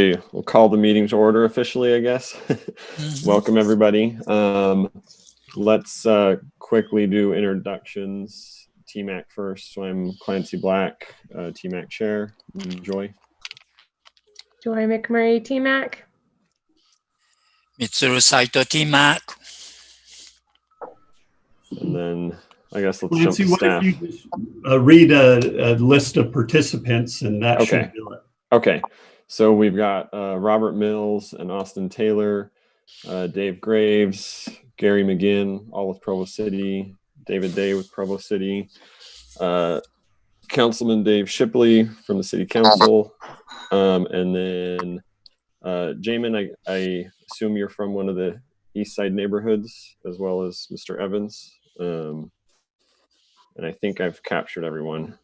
We'll call the meeting to order officially, I guess. Welcome, everybody. Let's quickly do introductions. TMAC first. So I'm Clancy Black, TMAC chair. Joy. Joy McMurray, TMAC. Mitsuru Saito, TMAC. And then I guess let's Clancy, jump to staff. what if you just, read a list of participants and that should do it. Okay. So we've got Robert Mills and Austin Taylor, Dave Graves, Gary McGinn, all with Provo City, David Day with Provo City, Councilman Dave Shipley from the City Council, and then Jamin, I assume you're from one of the East Side neighborhoods, as well as Mr. Evans. And I think I've captured everyone.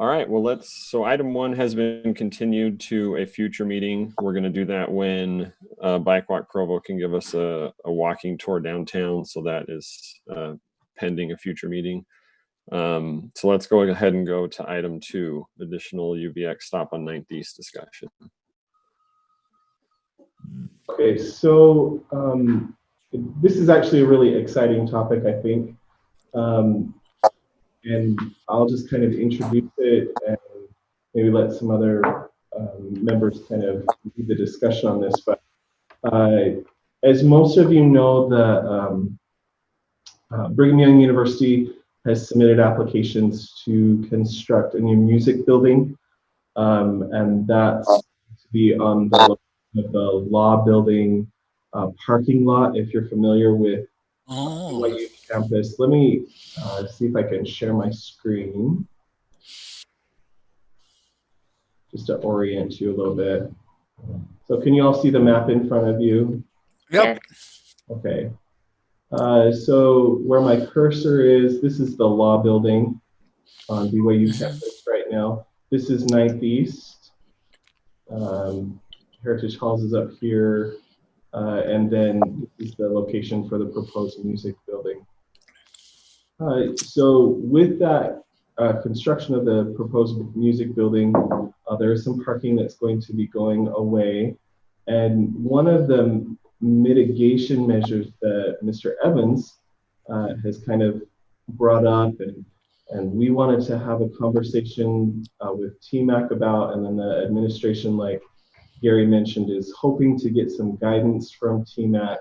All right, well, so item 1 has been continued to a future meeting. We're going to do that when Bike Walk Provo can give us a walking tour downtown. So that is pending a future meeting. So let's go ahead and go to item 2, additional UVX stop on 9th East discussion. Okay, so this is actually a really exciting topic, I think. And I'll just kind of introduce it and maybe let some other members kind of lead the discussion on this. But as most of you know, the Brigham Young University has submitted applications to construct a new music building. And that's to be on the Law Building parking lot, if you're familiar with BYU campus. Let me see if I can share my screen just to orient you a little bit. So can you all see the map in front of you? Yep. Okay. So where my cursor is, this is the Law Building on BYU campus right now. This is 9th East. Heritage Halls is up here. And then this is the location for the proposed music building. So with that construction of the proposed music building, there is some parking that's going to be going away. And one of the mitigation measures that Mr. Evans has kind of brought up and we wanted to have a conversation with TMAC about, and then the administration, like Gary mentioned, is hoping to get some guidance from TMAC,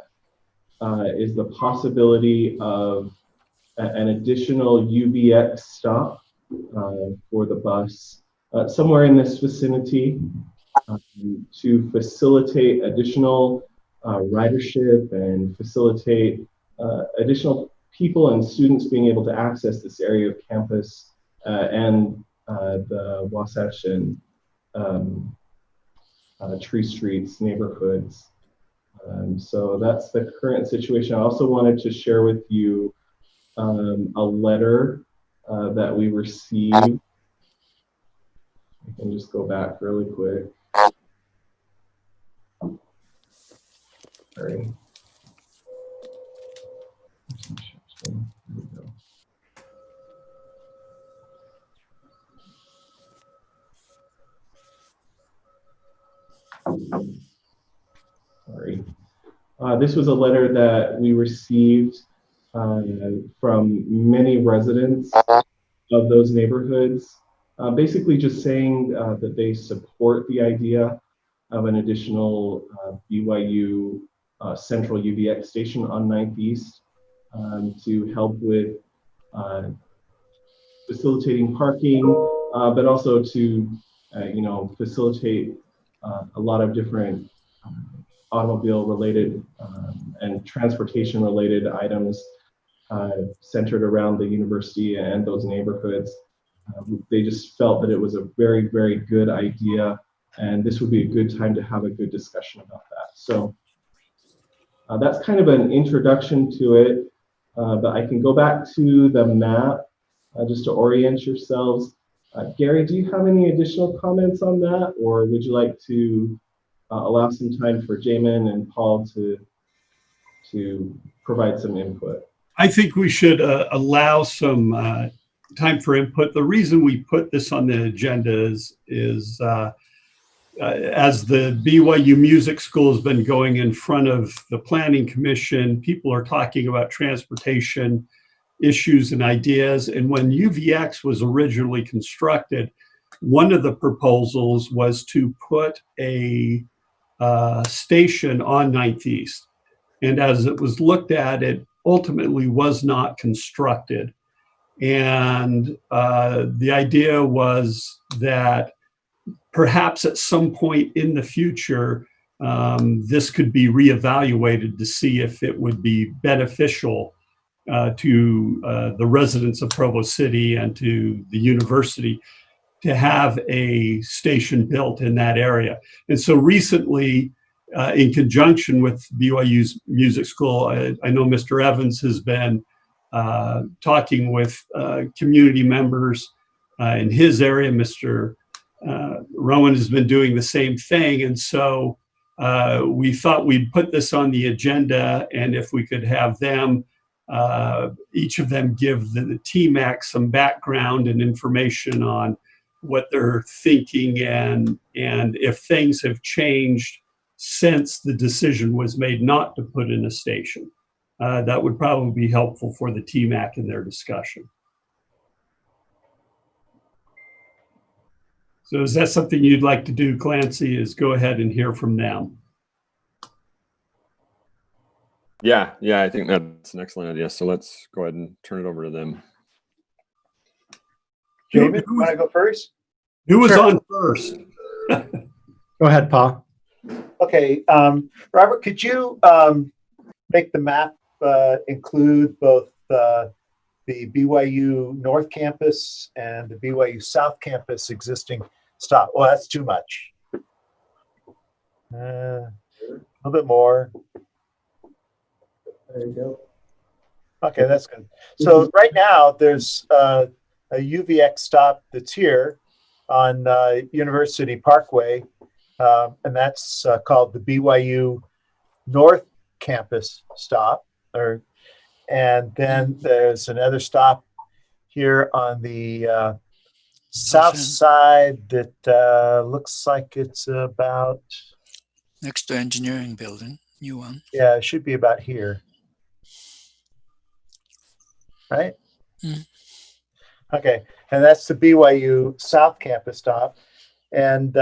is the possibility of an additional UVX stop for the bus somewhere in this vicinity to facilitate additional ridership and facilitate additional people and students being able to access this area of campus and the Wasatch and Tree Streets neighborhoods. So that's the current situation. I also wanted to share with you a letter that we received. I can just go back really quick. Sorry. There we go. Sorry. This was a letter that we received from many residents of those neighborhoods, basically just saying that they support the idea of an additional BYU central UVX station on 9th East to help with facilitating parking, but also to facilitate a lot of different automobile related and transportation related items centered around the university and those neighborhoods. They just felt that it was a very, very good idea, and this would be a good time to have a good discussion about that. So that's kind of an introduction to it, but I can go back to the map just to orient yourselves. Gary, do you have any additional comments on that, or would you like to allow some time for Jamin and Paul to provide some input? I think we should allow some time for input. The reason we put this on the agenda is as the BYU Music School has been going in front of the Planning Commission, people are talking about transportation issues and ideas. And when UVX was originally constructed, one of the proposals was to put a station on 9th East. And as it was looked at, it ultimately was not constructed. And the idea was that perhaps at some point in the future, this could be reevaluated to see if it would be beneficial to the residents of Provo City and to the university to have a station built in that area. And so recently, in conjunction with BYU's music school, I know Mr. Evans has been talking with community members in his area. Mr. Rowan has been doing the same thing. And so we thought we'd put this on the agenda, and if we could have them, each of them give the TMAC some background and information on what they're thinking and if things have changed since the decision was made not to put in a station. That would probably be helpful for the TMAC in their discussion. So is that something you'd like to do, Clancy, is go ahead and hear from them? Yeah, I think that's an excellent idea. So let's go ahead and turn it over to them. David, you want to go first? Who was on first? Go ahead, Paul. Okay, Robert, could you make the map include both the BYU North Campus and the BYU South Campus existing stop? Well, that's too much. A little bit more. There you go. Okay, that's good. So right now there's a UVX stop that's here on University Parkway, and that's called the BYU North Campus stop. And then there's another stop here on the south side that looks like it's about Next to engineering building, new one. yeah, it should be about here. Right? Mm. Okay, and that's the BYU South Campus stop. And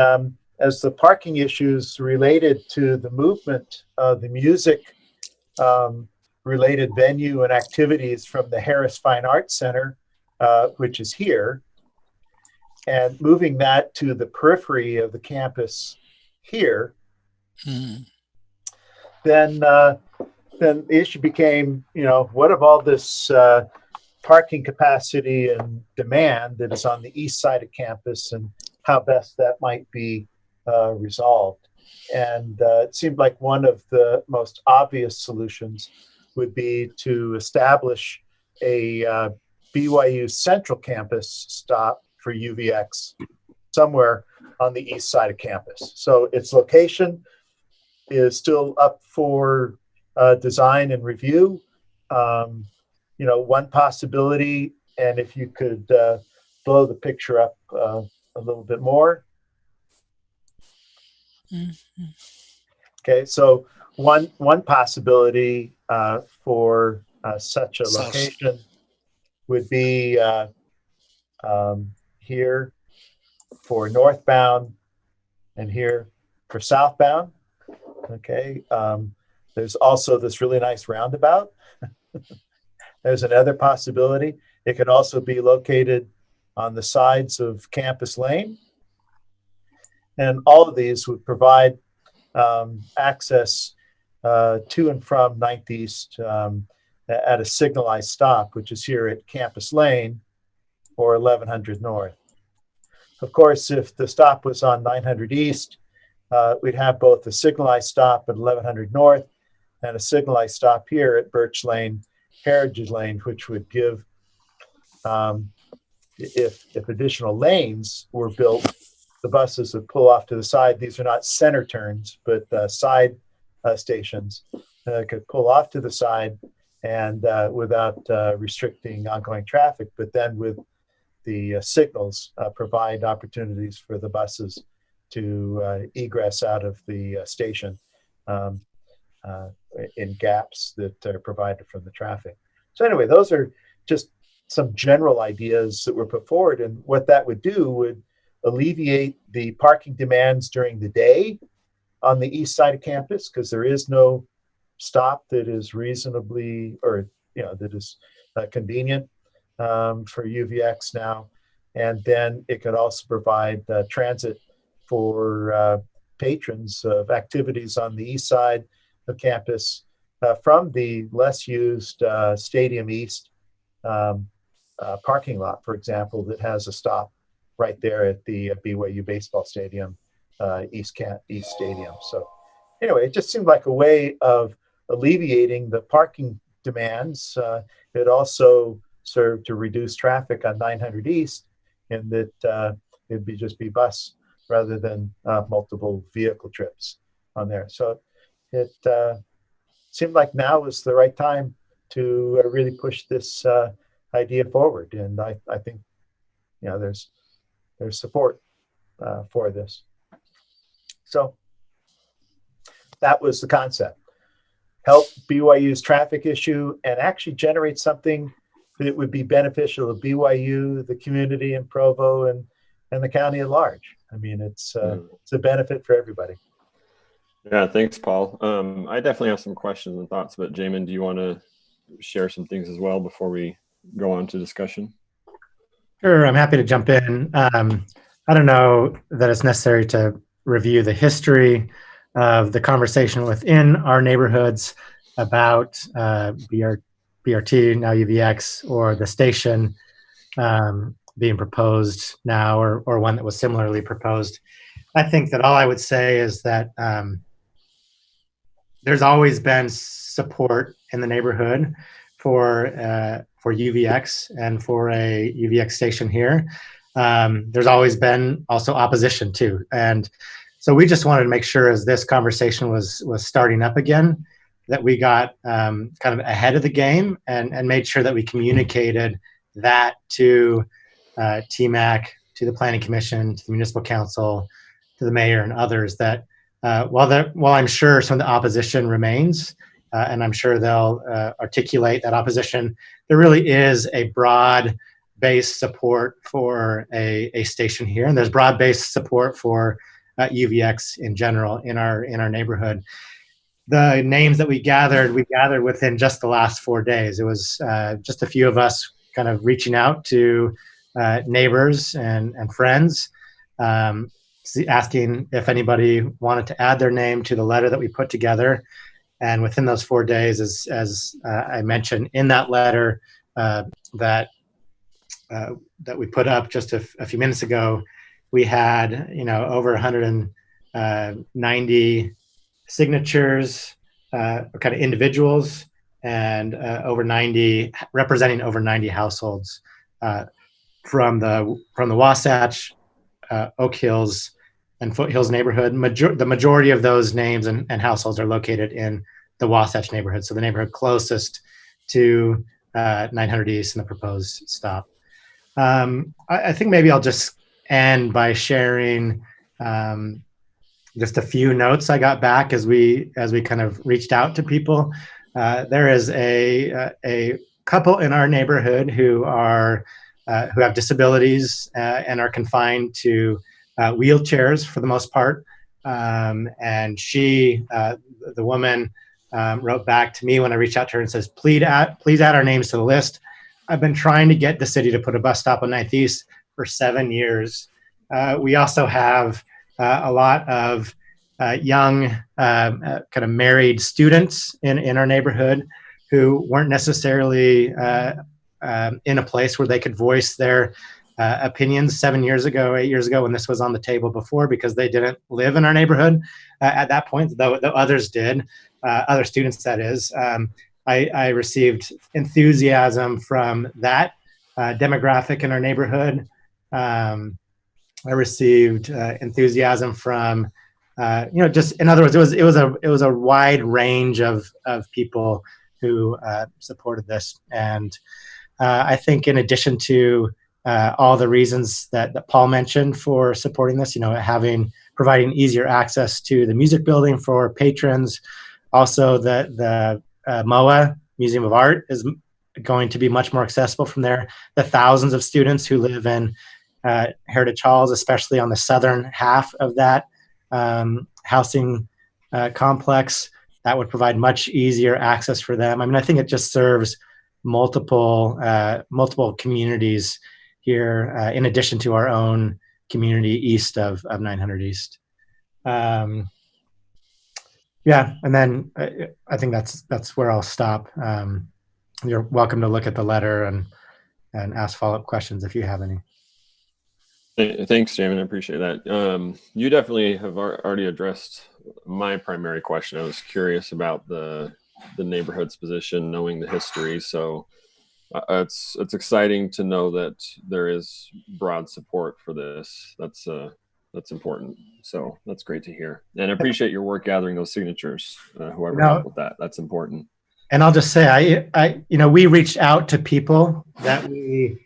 as the parking issues related to the movement of the music related venue and activities from the Harris Fine Arts Center, which is here, and moving that to the periphery of the campus here, then the issue became, what of all this parking capacity and demand that is on the east side of campus, and how best that might be resolved. And it seemed like one of the most obvious solutions would be to establish a BYU Central Campus stop for UVX somewhere on the east side of campus. So its location is still up for design and review. One possibility, and if you could blow the picture up a little bit more. Okay, so one possibility for such a location would be here for northbound and here for southbound. Okay, there's also this really nice roundabout. There's another possibility. It could also be located on the sides of Campus Lane. And all of these would provide access to and from 9th East at a signalized stop, which is here at Campus Lane or 1100 North. Of course, if the stop was on 900 East, we'd have both a signalized stop at 1100 North and a signalized stop here at Birch Lane, Heritage Lane, which would give, if additional lanes were built, the buses would pull off to the side. These are not center turns, but side stations could pull off to the side and without restricting ongoing traffic. But then with the signals provide opportunities for the buses to egress out of the station in gaps that are provided from the traffic. So anyway, those are just some general ideas that were put forward, and what that would do would alleviate the parking demands during the day on the east side of campus, because there is no stop that is reasonably, or that is convenient for UVX now. And then it could also provide transit for patrons of activities on the east side of campus from the less used Stadium East parking lot, for example, that has a stop right there at the BYU baseball stadium, East Stadium. So anyway, it just seemed like a way of alleviating the parking demands. It also served to reduce traffic on 900 East, in that it'd just be bus rather than multiple vehicle trips on there. So it seemed like now was the right time to really push this idea forward, and I think there's support for this. So that was the concept. Help BYU's traffic issue and actually generate something that would be beneficial to BYU, the community in Provo, and the county at large. I mean, it's a benefit for everybody. Yeah, thanks, Paul. I definitely have some questions and thoughts, but Jamin, do you want to share some things as well before we go on to discussion? Sure, I'm happy to jump in. I don't know that it's necessary to review the history of the conversation within our neighborhoods about BRT, now UVX, or the station being proposed now, or one that was similarly proposed. I think that all I would say is that there's always been support in the neighborhood for UVX and for a UVX station here. There's always been also opposition too. And so we just wanted to make sure, as this conversation was starting up again, that we got kind of ahead of the game and made sure that we communicated that to TMAC, to the Planning Commission, to the Municipal Council, to the mayor and others, that while I'm sure some of the opposition remains, and I'm sure they'll articulate that opposition, there really is a broad-based support for a station here, and there's broad-based support for UVX in general in our neighborhood. The names that we gathered within just the last 4 days. It was just a few of us kind of reaching out to neighbors and friends, asking if anybody wanted to add their name to the letter that we put together. And within those 4 days, as I mentioned in that letter that we put up just a few minutes ago, we had over 190 signatures, kind of individuals, and representing over 90 households from the Wasatch, Oak Hills, and Foothills neighborhood. The majority of those names and households are located in the Wasatch neighborhood, so the neighborhood closest to 900 East and the proposed stop. I think maybe I'll just end by sharing just a few notes I got back as we kind of reached out to people. There is a couple in our neighborhood who have disabilities and are confined to wheelchairs for the most part. And she, the woman, wrote back to me when I reached out to her and says, please add our names to the list. I've been trying to get the city to put a bus stop on 9th East for 7 years. We also have a lot of young kind of married students in our neighborhood who weren't necessarily in a place where they could voice their opinions 7 years ago, 8 years ago, when this was on the table before, because they didn't live in our neighborhood at that point, though others did, other students, that is. I received enthusiasm from that demographic in our neighborhood. I received enthusiasm from, just, in other words, it was a wide range of people who supported this. And I think in addition to all the reasons that Paul mentioned for supporting this, providing easier access to the music building for patrons. Also, the MOA, Museum of Art, is going to be much more accessible from there. The thousands of students who live in Heritage Halls, especially on the southern half of that housing complex, that would provide much easier access for them. I mean, I think it just serves multiple communities here, in addition to our own community east of 900 East. Yeah, and then I think that's where I'll stop. You're welcome to look at the letter and ask follow-up questions if you have any. Thanks, Jamin. I appreciate that. You definitely have already addressed my primary question. I was curious about the neighborhood's position, knowing the history. So it's exciting to know that there is broad support for this. That's important. So that's great to hear. And I appreciate your work gathering those signatures. Whoever helped with that, that's important. And I'll just say, we reached out to people that we,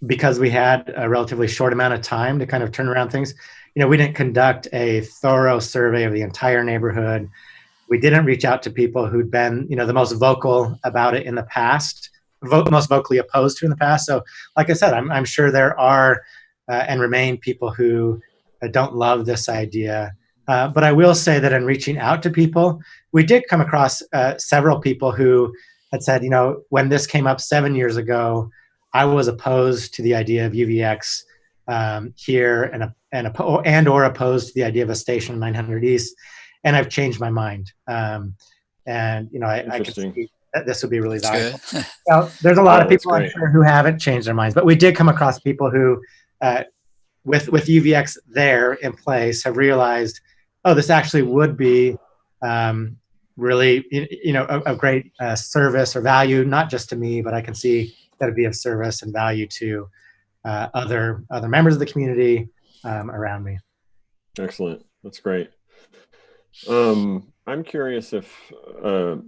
because we had a relatively short amount of time to kind of turn around things. We didn't conduct a thorough survey of the entire neighborhood. We didn't reach out to people who'd been, the most vocal about it in the past, most vocally opposed to in the past. So, like I said, I'm sure there are and remain people who don't love this idea. But I will say that in reaching out to people, we did come across several people who had said, when this came up 7 years ago, I was opposed to the idea of UVX here and or opposed to the idea of a station on 900 East, and I've changed my mind. I can see that this would be really valuable. There's a lot of people, I'm sure, who haven't changed their minds, but we did come across people who, with UVX there in place, have realized, oh, this actually would be really, a great service or value, not just to me, but I can see that it'd be of service and value to other members of the community around me. Excellent. That's great. I'm curious if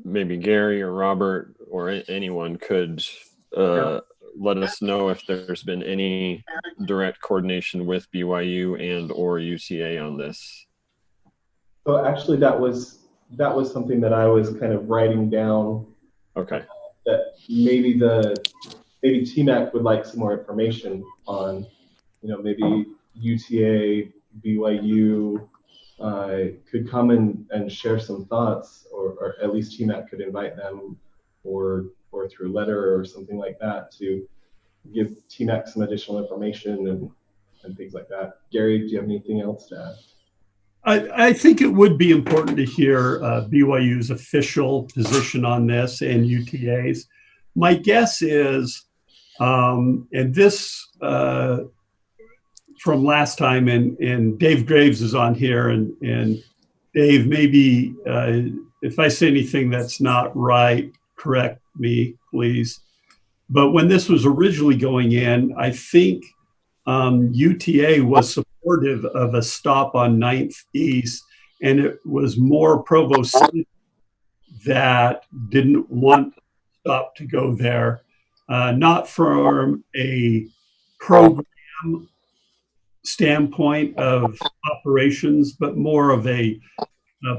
maybe Gary or Robert or anyone could let us know if there's been any direct coordination with BYU and or UTA on this. So actually, that was something that I was kind of writing down. Okay. That maybe TMAC would like some more information on, maybe UTA, BYU could come and share some thoughts, or at least TMAC could invite them, or through letter or something like that, to give TMAC some additional information and things like that. Gary, do you have anything else to add? I think it would be important to hear BYU's official position on this and UTA's. My guess is, and this from last time, and Dave Graves is on here, and Dave, maybe if I say anything that's not right, correct me, please. But when this was originally going in, I think UTA was supportive of a stop on 9th East, and it was more Provo City that didn't want stop to go there, not from a program standpoint of operations, but more of a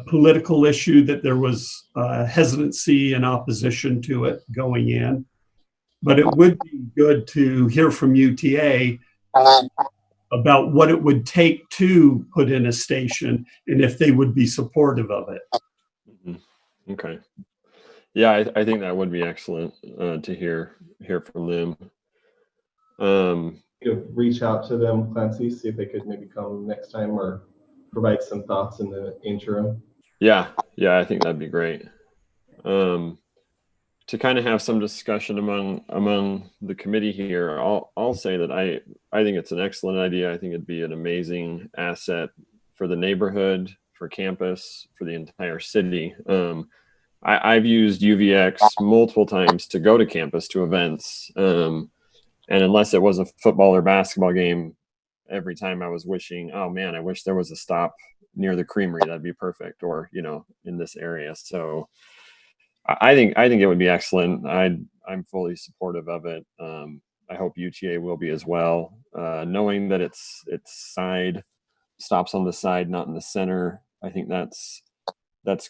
political issue, that there was hesitancy and opposition to it going in. But it would be good to hear from UTA about what it would take to put in a station and if they would be supportive of it. Mm-hmm. Okay. Yeah, I think that would be excellent to hear from them. Reach out to them, Clancy, see if they could maybe come next time or provide some thoughts in the interim. Yeah, I think that'd be great. To kind of have some discussion among the committee here, I'll say that I think it's an excellent idea. I think it'd be an amazing asset for the neighborhood, for campus, for the entire city. I've used UVX multiple times to go to campus to events. And unless it was a football or basketball game, every time I was wishing, oh man, I wish there was a stop near the creamery. That'd be perfect. Or, in this area. So I think it would be excellent. I'm fully supportive of it. I hope UTA will be as well. Knowing that it's side stops on the side, not in the center, I think that's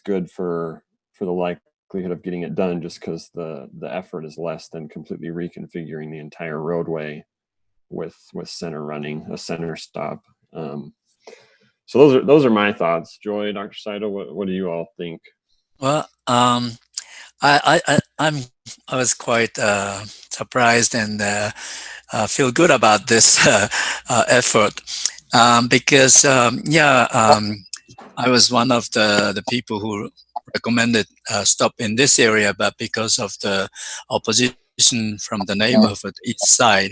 good for the likelihood of getting it done, just because the effort is less than completely reconfiguring the entire roadway with center running, a center stop. So those are my thoughts. Joy, Dr. Saito, what do you all think? Well, I was quite surprised and feel good about this effort because I was one of the people who recommended stop in this area, but because of the opposition from the neighborhood east side,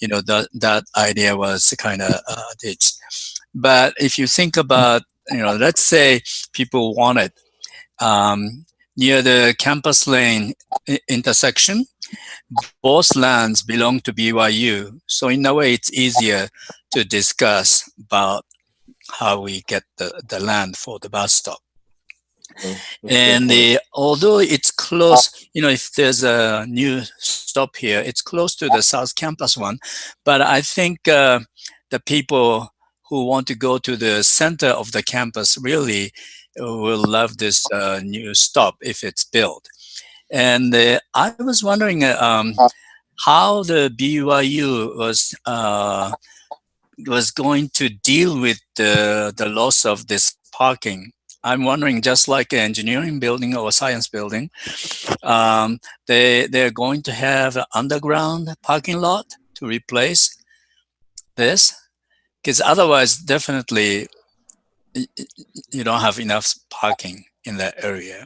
that idea was kind of ditched. But if you think about, let's say people wanted near the campus lane intersection, both lands belong to BYU. So in a way, it's easier to discuss about how we get the land for the bus stop. And although it's close, if there's a new stop here, it's close to the South Campus one. But I think the people who want to go to the center of the campus really will love this new stop if it's built. And I was wondering how the BYU was going to deal with the loss of this parking. I'm wondering, just like an engineering building or a science building, they're going to have an underground parking lot to replace this, because otherwise, definitely, you don't have enough parking in that area.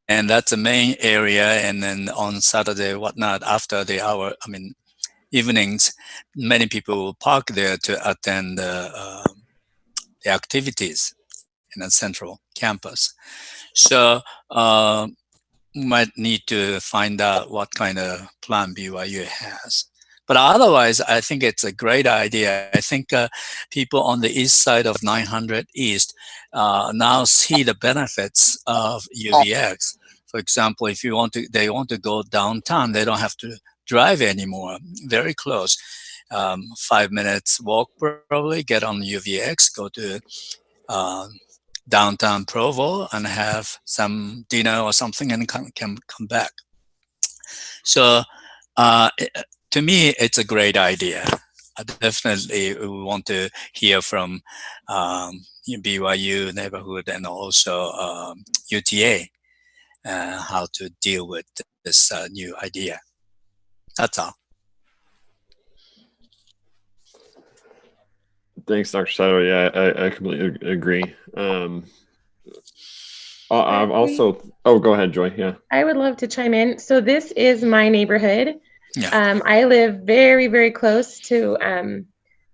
And that's the main area. And then on Saturday, whatnot, after the hour, evenings, many people will park there to attend the activities in the central campus. So might need to find out what kind of plan BYU has. But otherwise, I think it's a great idea. I think people on the east side of 900 East now see the benefits of UVX. For example, if they want to go downtown, they don't have to drive anymore. Very close, 5 minutes walk probably. Get on UVX, go to downtown Provo, and have some dinner or something, and can come back. So. To me, it's a great idea. I definitely want to hear from BYU neighborhood and also UTA how to deal with this new idea. That's all. Thanks, Dr. Saito. Yeah, I completely agree. I've also. Oh, go ahead, Joy. Yeah. I would love to chime in. So this is my neighborhood. Yeah. I live very, very close to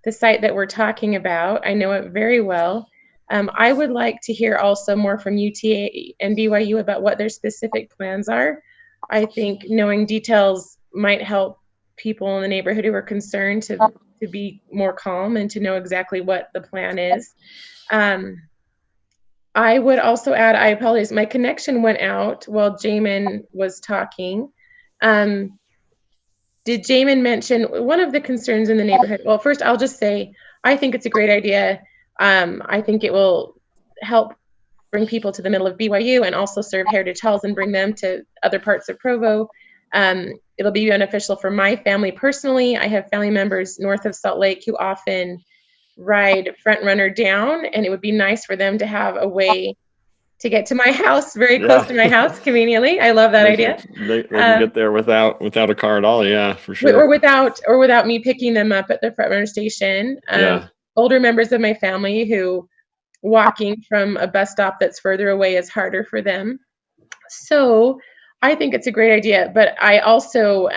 the site that we're talking about. I know it very well. I would like to hear also more from UTA and BYU about what their specific plans are. I think knowing details might help people in the neighborhood who are concerned to be more calm and to know exactly what the plan is. I would also add, I apologize, my connection went out while Jamin was talking. Did Jamin mention one of the concerns in the neighborhood? Well, first, I'll just say, I think it's a great idea. I think it will help bring people to the middle of BYU and also serve Heritage Halls and bring them to other parts of Provo. It'll be beneficial for my family personally. I have family members north of Salt Lake who often ride Front Runner down, and it would be nice for them to have a way to get to my house, very close to my house, conveniently. I love that idea. They can get there without a car at all. Yeah, for sure. Or without me picking them up at the Front Runner station. Older members of my family who walking from a bus stop that's further away is harder for them. So I think it's a great idea. But I also,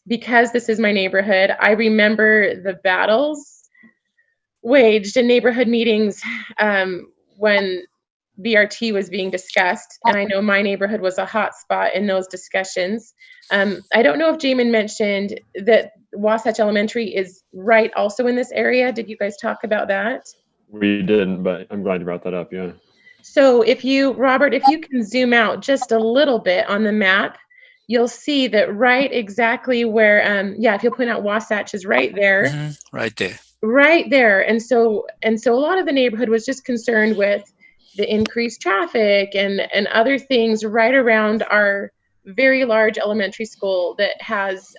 because this is my neighborhood, I remember the battles waged in neighborhood meetings when BRT was being discussed, and I know my neighborhood was a hot spot in those discussions. I don't know if Jamin mentioned that Wasatch Elementary is right also in this area. Did you guys talk about that? We didn't, but I'm glad you brought that up. Yeah. So Robert, if you can zoom out just a little bit on the map, you'll see that right exactly where, if you'll point out Wasatch is right there. Right there. Right there. And so a lot of the neighborhood was just concerned with the increased traffic and other things right around our very large elementary school that has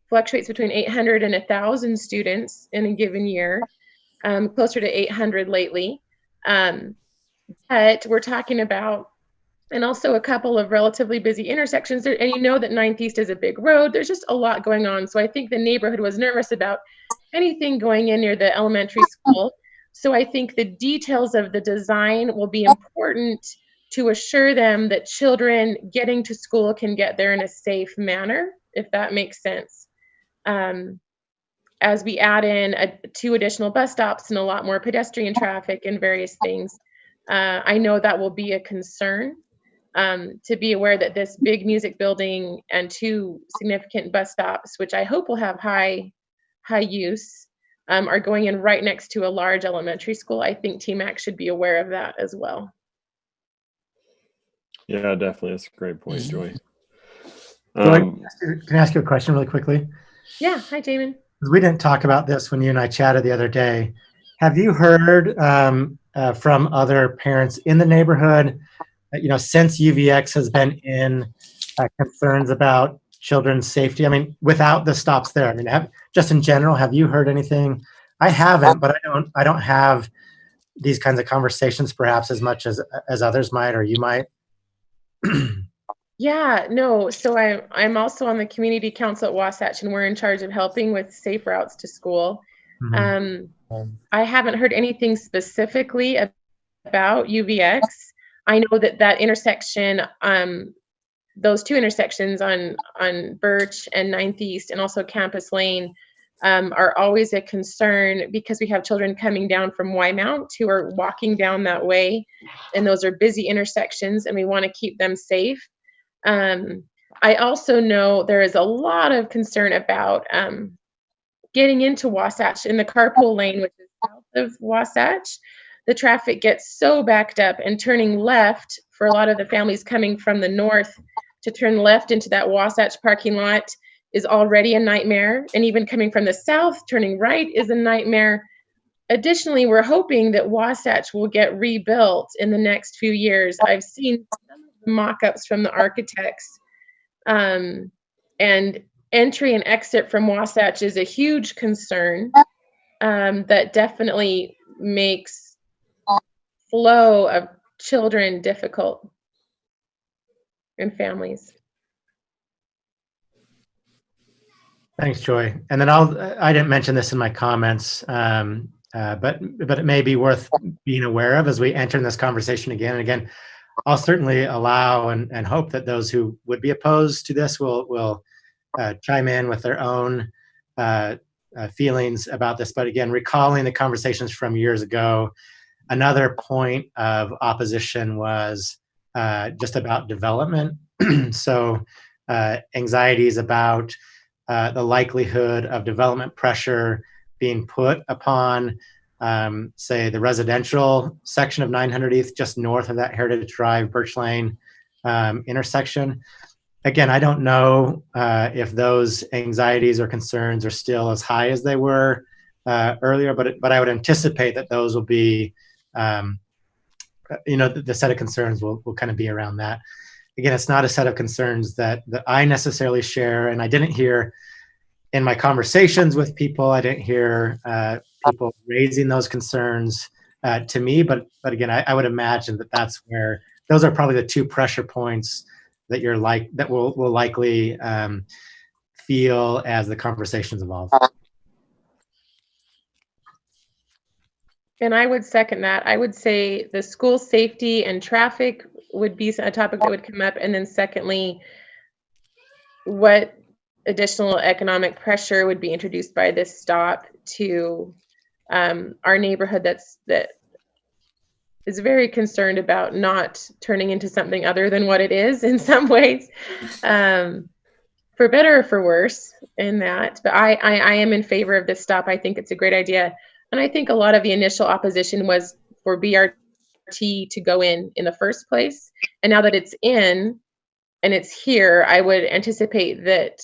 fluctuates between 800 and 1,000 students in a given year, closer to 800 lately. But we're talking about, and also a couple of relatively busy intersections there, and you know that 9th East is a big road. There's just a lot going on. So I think the neighborhood was nervous about anything going in near the elementary school. So I think the details of the design will be important to assure them that children getting to school can get there in a safe manner, if that makes sense. As we add in 2 additional bus stops and a lot more pedestrian traffic and various things, I know that will be a concern. To be aware that this big music building and 2 significant bus stops, which I hope will have high use, are going in right next to a large elementary school. I think TMAC should be aware of that as well. Yeah, definitely. That's a great point, Joy. Can I ask you a question really quickly? Yeah. Hi, Jamin. We didn't talk about this when you and I chatted the other day. Have you heard from other parents in the neighborhood, since UVX has been in, concerns about children's safety? I mean, without the stops there. I mean, just in general, have you heard anything? I haven't, but I don't have these kinds of conversations perhaps as much as others might, or you might. Yeah, no. So I'm also on the community council at Wasatch, and we're in charge of helping with safe routes to school. I haven't heard anything specifically about UVX. I know that intersection, those 2 intersections on Birch and 9th East, and also Campus Lane, are always a concern because we have children coming down from Y-Mount who are walking down that way, and those are busy intersections, and we want to keep them safe. I also know there is a lot of concern about getting into Wasatch in the carpool lane, which is south of Wasatch. The traffic gets so backed up, and turning left for a lot of the families coming from the north to turn left into that Wasatch parking lot is already a nightmare. And even coming from the south, turning right is a nightmare. Additionally, we're hoping that Wasatch will get rebuilt in the next few years. I've seen some of the mock-ups from the architects, and entry and exit from Wasatch is a huge concern that definitely makes flow of children difficult and families. Thanks, Joy. And then I didn't mention this in my comments, but it may be worth being aware of as we enter in this conversation again and again. I'll certainly allow and hope that those who would be opposed to this will chime in with their own feelings about this. But again, recalling the conversations from years ago, another point of opposition was just about development. So anxieties about the likelihood of development pressure being put upon, say, the residential section of 900 East, just north of that Heritage Drive, Birch Lane intersection. Again, I don't know if those anxieties or concerns are still as high as they were earlier, but I would anticipate that those will be, the set of concerns will kind of be around that. Again, it's not a set of concerns that I necessarily share, and I didn't hear in my conversations with people, I didn't hear people raising those concerns to me, but again, I would imagine that that's where, those are probably the 2 pressure points that that will likely feel as the conversations evolve. And I would second that. I would say the school safety and traffic would be a topic that would come up. And then secondly, what additional economic pressure would be introduced by this stop to our neighborhood that is very concerned about not turning into something other than what it is in some ways, for better or for worse in that. But I am in favor of this stop. I think it's a great idea. And I think a lot of the initial opposition was for BRT to go in the first place. And now that it's in, and it's here, I would anticipate that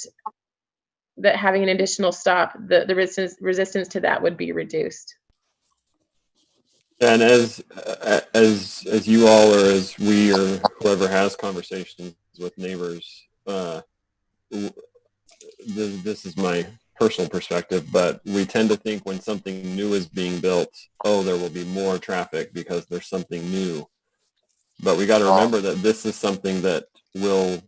having an additional stop, the resistance to that would be reduced. And as you all, or as we, or whoever has conversations with neighbors, this is my personal perspective, but we tend to think when something new is being built, oh, there will be more traffic because there's something new. But we got to remember that this is something that will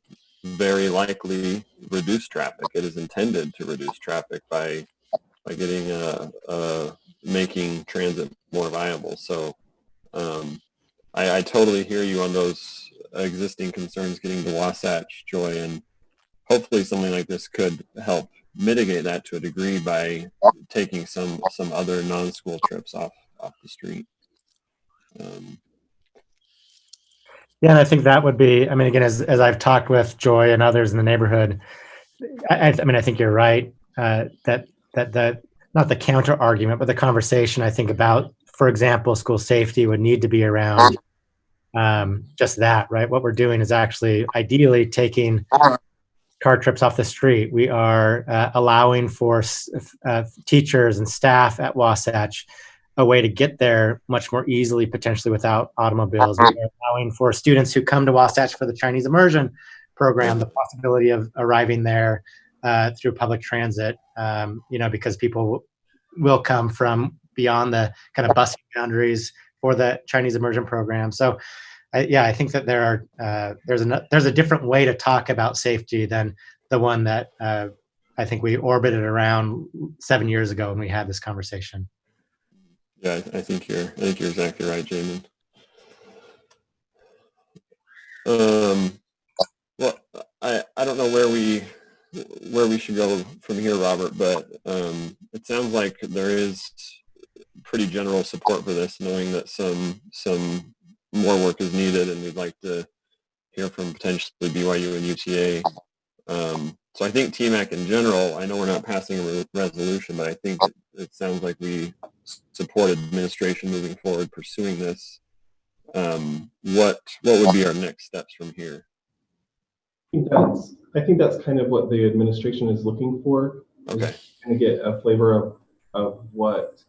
very likely reduce traffic. It is intended to reduce traffic by getting making transit more viable. So I totally hear you on those existing concerns getting to Wasatch, Joy, and hopefully something like this could help mitigate that to a degree by taking some other non-school trips off the street. Yeah, and I think that would be, I mean, again, as I've talked with Joy and others in the neighborhood, I mean, I think you're right, that not the counter argument, but the conversation, I think, about, for example, school safety would need to be around just that, right? What we're doing is actually ideally taking car trips off the street. We are allowing for teachers and staff at Wasatch a way to get there much more easily, potentially without automobiles. We are allowing for students who come to Wasatch for the Chinese immersion program the possibility of arriving there through public transit, because people will come from beyond the kind of busing boundaries for the Chinese immersion program. So I think that there's a different way to talk about safety than the one that I think we orbited around 7 years ago when we had this conversation. Yeah, I think you're exactly right, Jamin. Well, I don't know where we should go from here, Robert, but it sounds like there is pretty general support for this, knowing that some more work is needed, and we'd like to hear from potentially BYU and UTA. So I think TMAC in general, I know we're not passing a resolution, but I think it sounds like we support administration moving forward pursuing this. What would be our next steps from here? I think that's kind of what the administration is looking for. Okay. Kind of get a flavor of what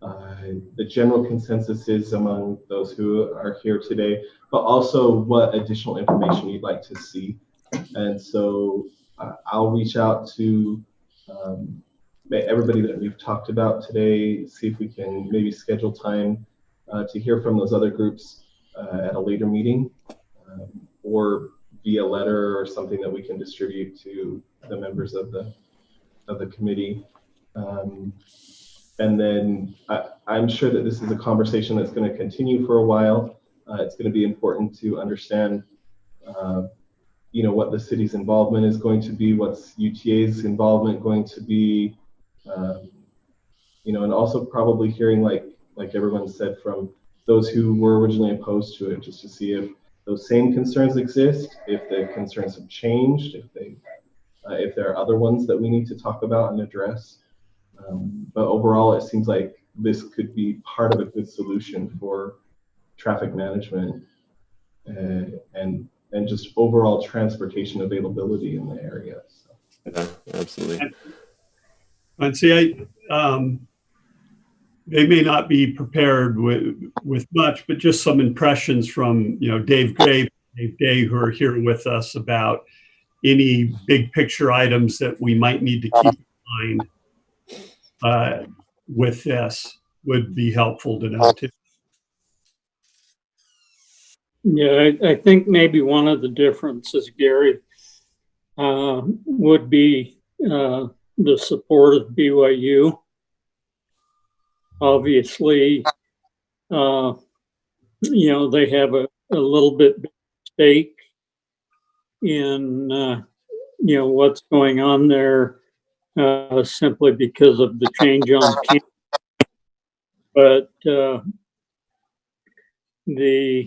the general consensus is among those who are here today, but also what additional information you'd like to see. And so I'll reach out to everybody that we've talked about today, see if we can maybe schedule time to hear from those other groups at a later meeting, or via letter or something that we can distribute to the members of the committee. And then I'm sure that this is a conversation that's going to continue for a while. It's going to be important to understand what the city's involvement is going to be, what's UTA's involvement going to be, and also probably hearing, like everyone said, from those who were originally opposed to it, just to see if those same concerns exist, if the concerns have changed, if there are other ones that we need to talk about and address. But overall, it seems like this could be part of a good solution for traffic management and just overall transportation availability in the area. So. Yeah, absolutely. And see, they may not be prepared with much, but just some impressions from Dave Gray, who are here with us, about any big picture items that we might need to keep in mind with this would be helpful to know too. Yeah, I think maybe one of the differences, Gary, would be the support of BYU. Obviously, they have a little bit stake in, what's going on there simply because of the change on campus. But the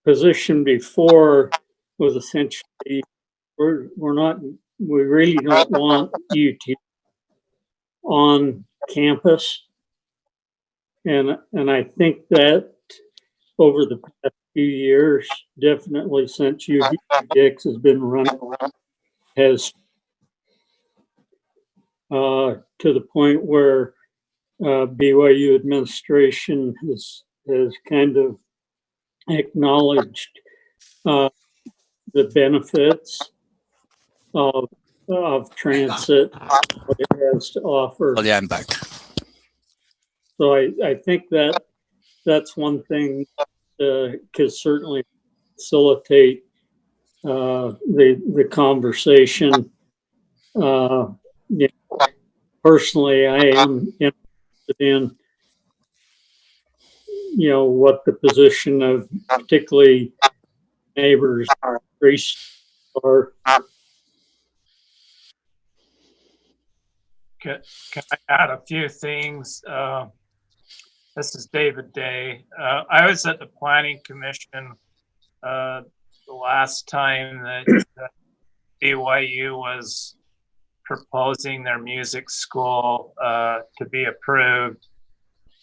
position before was essentially we really don't want UT on campus, and I think that over the past few years, definitely since UVX has been running, has to the point where BYU administration has kind of acknowledged the benefits of transit, what it has to offer. Oh, yeah, I'm back. So I think that's one thing could certainly facilitate the conversation. Yeah, personally, I am interested in what the position of particularly neighbors are. Can I add a few things? This is David Day. I was at the Planning Commission the last time that BYU was proposing their music school to be approved.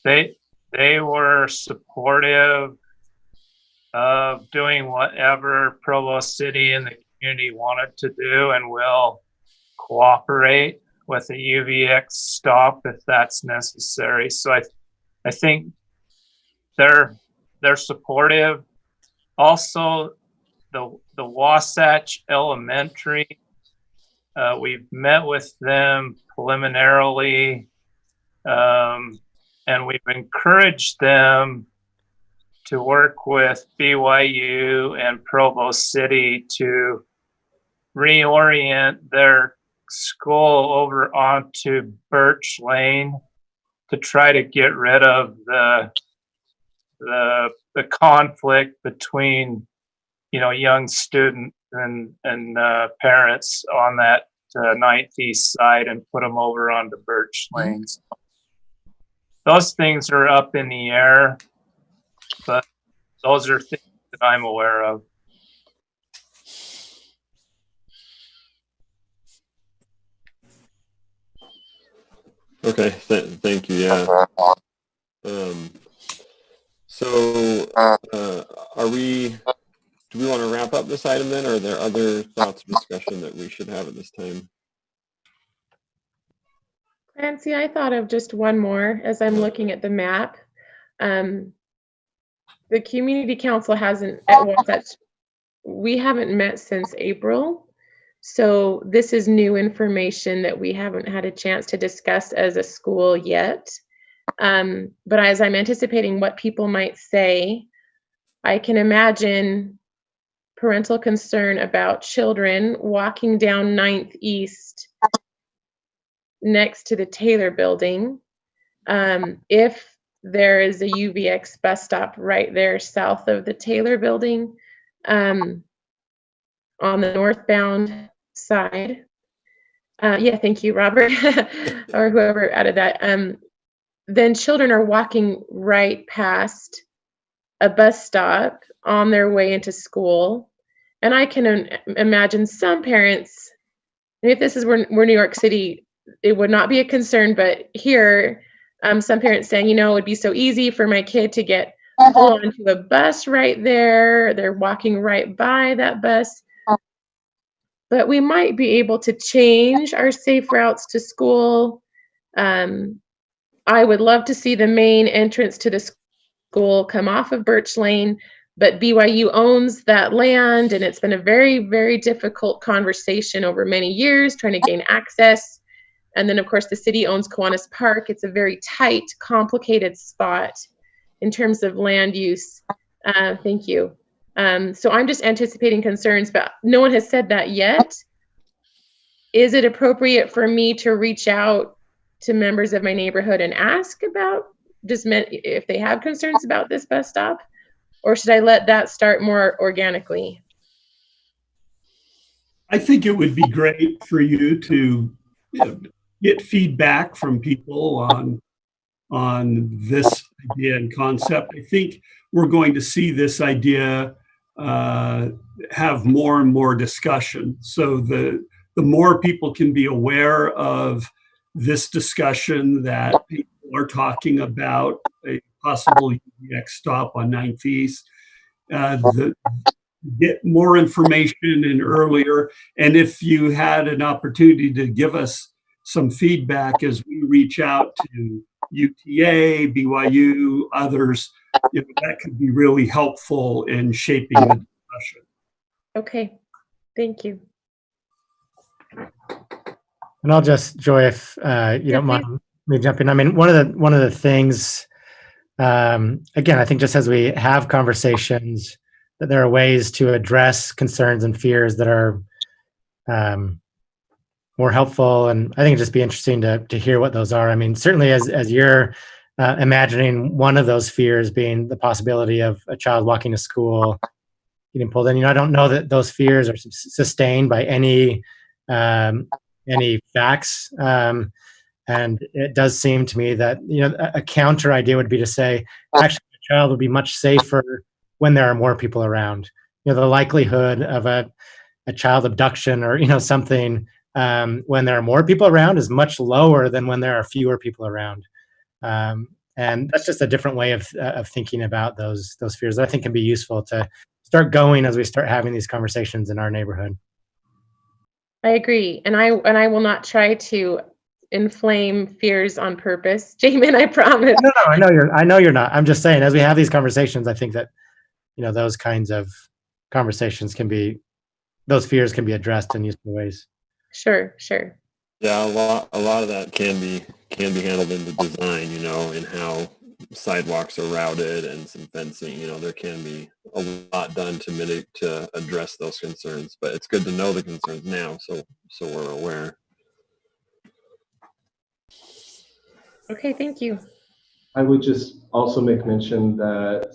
They were supportive of doing whatever Provo City and the community wanted to do, and will cooperate with a UVX stop if that's necessary. So I think they're supportive. Also, the Wasatch Elementary, we've met with them preliminarily, and we've encouraged them to work with BYU and Provo City to reorient their school over onto Birch Lane to try to get rid of the conflict between young students and parents on that 9th East side, and put them over onto Birch Lanes. Those things are up in the air, but those are things that I'm aware of. Okay, thank you. Yeah. So do we want to wrap up this item then, or are there other thoughts or discussion that we should have at this time? Clancy, I thought of just one more as I'm looking at the map. The community council hasn't, we haven't met since April. So this is new information that we haven't had a chance to discuss as a school yet. But as I'm anticipating what people might say, I can imagine parental concern about children walking down 9th East next to the Taylor building. If there is a UVX bus stop right there south of the Taylor building, on the northbound side. Yeah, thank you, Robert, or whoever added that. Then children are walking right past a bus stop on their way into school. And I can imagine some parents, and if this is where New York City, it would not be a concern, but here, some parents saying, it would be so easy for my kid to get pulled onto a bus right there. They're walking right by that bus. But we might be able to change our safe routes to school. I would love to see the main entrance to the school come off of Birch Lane, but BYU owns that land, and it's been a very, very difficult conversation over many years trying to gain access. And then, of course, the city owns Kiwanis Park. It's a very tight, complicated spot in terms of land use. Thank you. So I'm just anticipating concerns, but no one has said that yet. Is it appropriate for me to reach out to members of my neighborhood and ask about if they have concerns about this bus stop, or should I let that start more organically? I think it would be great for you to get feedback from people on this idea and concept. I think we're going to see this idea have more and more discussion. So the more people can be aware of this discussion, that people are talking about a possible UVX stop on 9th East, get more information in earlier. And if you had an opportunity to give us some feedback as we reach out to UTA, BYU, others, that could be really helpful in shaping the discussion. Okay, thank you. And I'll just, Joy, if you don't mind me jumping. I mean, one of the things, again, I think just as we have conversations, that there are ways to address concerns and fears that are more helpful, and I think it'd just be interesting to hear what those are. I mean, certainly as you're imagining one of those fears being the possibility of a child walking to school getting pulled in, I don't know that those fears are sustained by any facts. And it does seem to me that a counter idea would be to say, actually, the child would be much safer when there are more people around. The likelihood of a child abduction or something when there are more people around is much lower than when there are fewer people around. And that's just a different way of thinking about those fears that I think can be useful to start going as we start having these conversations in our neighborhood. I agree, and I will not try to inflame fears on purpose, Jamin. I promise. No, I know you're not. I'm just saying, as we have these conversations, I think that those kinds of conversations those fears can be addressed in useful ways. Sure. Yeah, a lot of that can be handled in the design, and how sidewalks are routed and some fencing. There can be a lot done to address those concerns, but it's good to know the concerns now, so we're aware. Okay, thank you. I would just also make mention that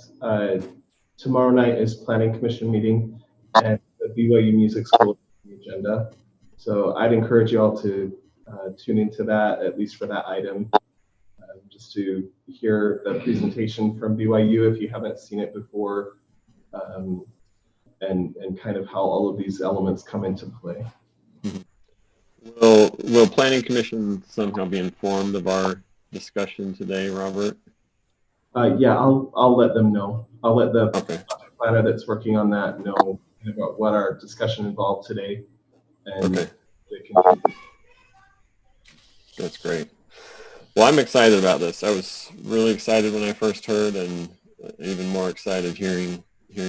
tomorrow night is Planning Commission meeting and the BYU Music School agenda. So I'd encourage you all to tune into that, at least for that item, just to hear the presentation from BYU if you haven't seen it before, and kind of how all of these elements come into play. Will Planning Commission somehow be informed of our discussion today, Robert? Yeah, I'll let them know. I'll let the planner that's working on that know about what our discussion involved today, and they can. That's great. Well, I'm excited about this. I was really excited when I first heard, and even more excited hearing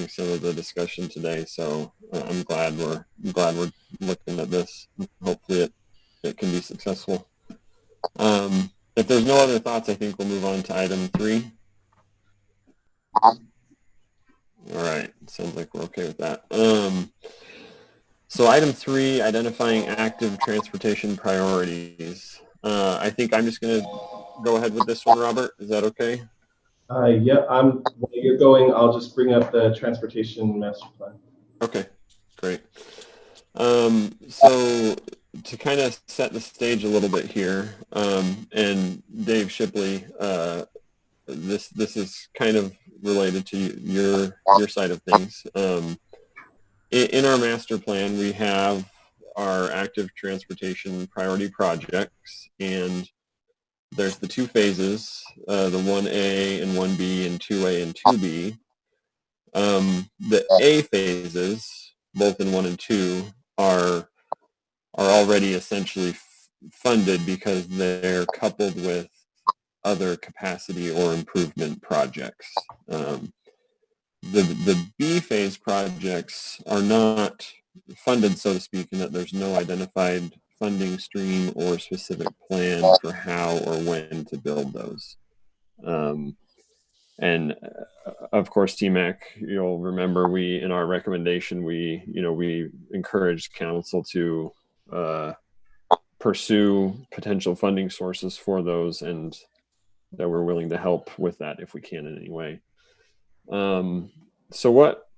some of the discussion today. So I'm glad we're looking at this. Hopefully it can be successful. If there's no other thoughts, I think we'll move on to item 3. All right, sounds like we're okay with that. So item 3, identifying active transportation priorities. I think I'm just going to go ahead with this one, Robert. Is that okay? Yeah, while you're going, I'll just bring up the transportation master plan. Okay, great. So to kind of set the stage a little bit here, and Dave Shipley, this is kind of related to your side of things. In our master plan, we have our active transportation priority projects, and there's the 2 phases, the 1A and 1B and 2A and 2B. The A phases, both in 1 and 2, are already essentially funded because they're coupled with other capacity or improvement projects. The B phase projects are not funded, so to speak, in that there's no identified funding stream or specific plan for how or when to build those. And of course, TMAC, you'll remember in our recommendation, we encouraged council to pursue potential funding sources for those, and that we're willing to help with that if we can in any way. So what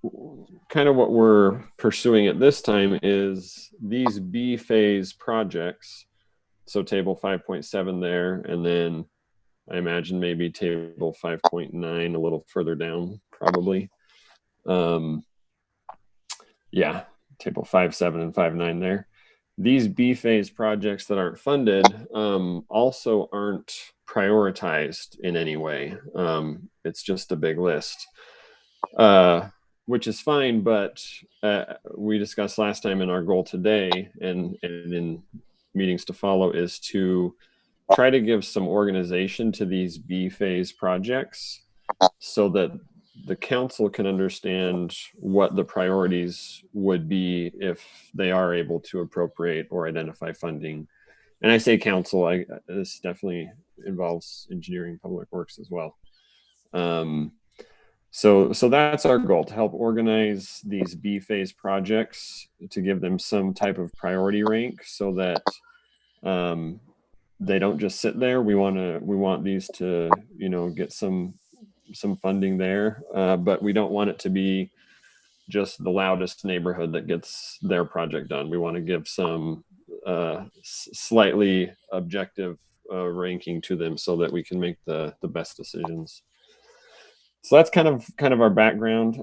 we're pursuing at this time is these B phase projects. So table 5.7 there, and then I imagine maybe table 5.9 a little further down, probably. Yeah, table 5.7 and 5.9 there. These B phase projects that aren't funded also aren't prioritized in any way. It's just a big list. which is fine, but we discussed last time in our goal today and in meetings to follow is to try to give some organization to these B phase projects so that the council can understand what the priorities would be if they are able to appropriate or identify funding. And I say council, this definitely involves engineering, public works as well. So that's our goal, to help organize these B phase projects, to give them some type of priority rank so that they don't just sit there. We want these to, you know, get some funding there, but we don't want it to be just the loudest neighborhood that gets their project done. We want to give some slightly objective ranking to them so that we can make the best decisions. So that's kind of our background.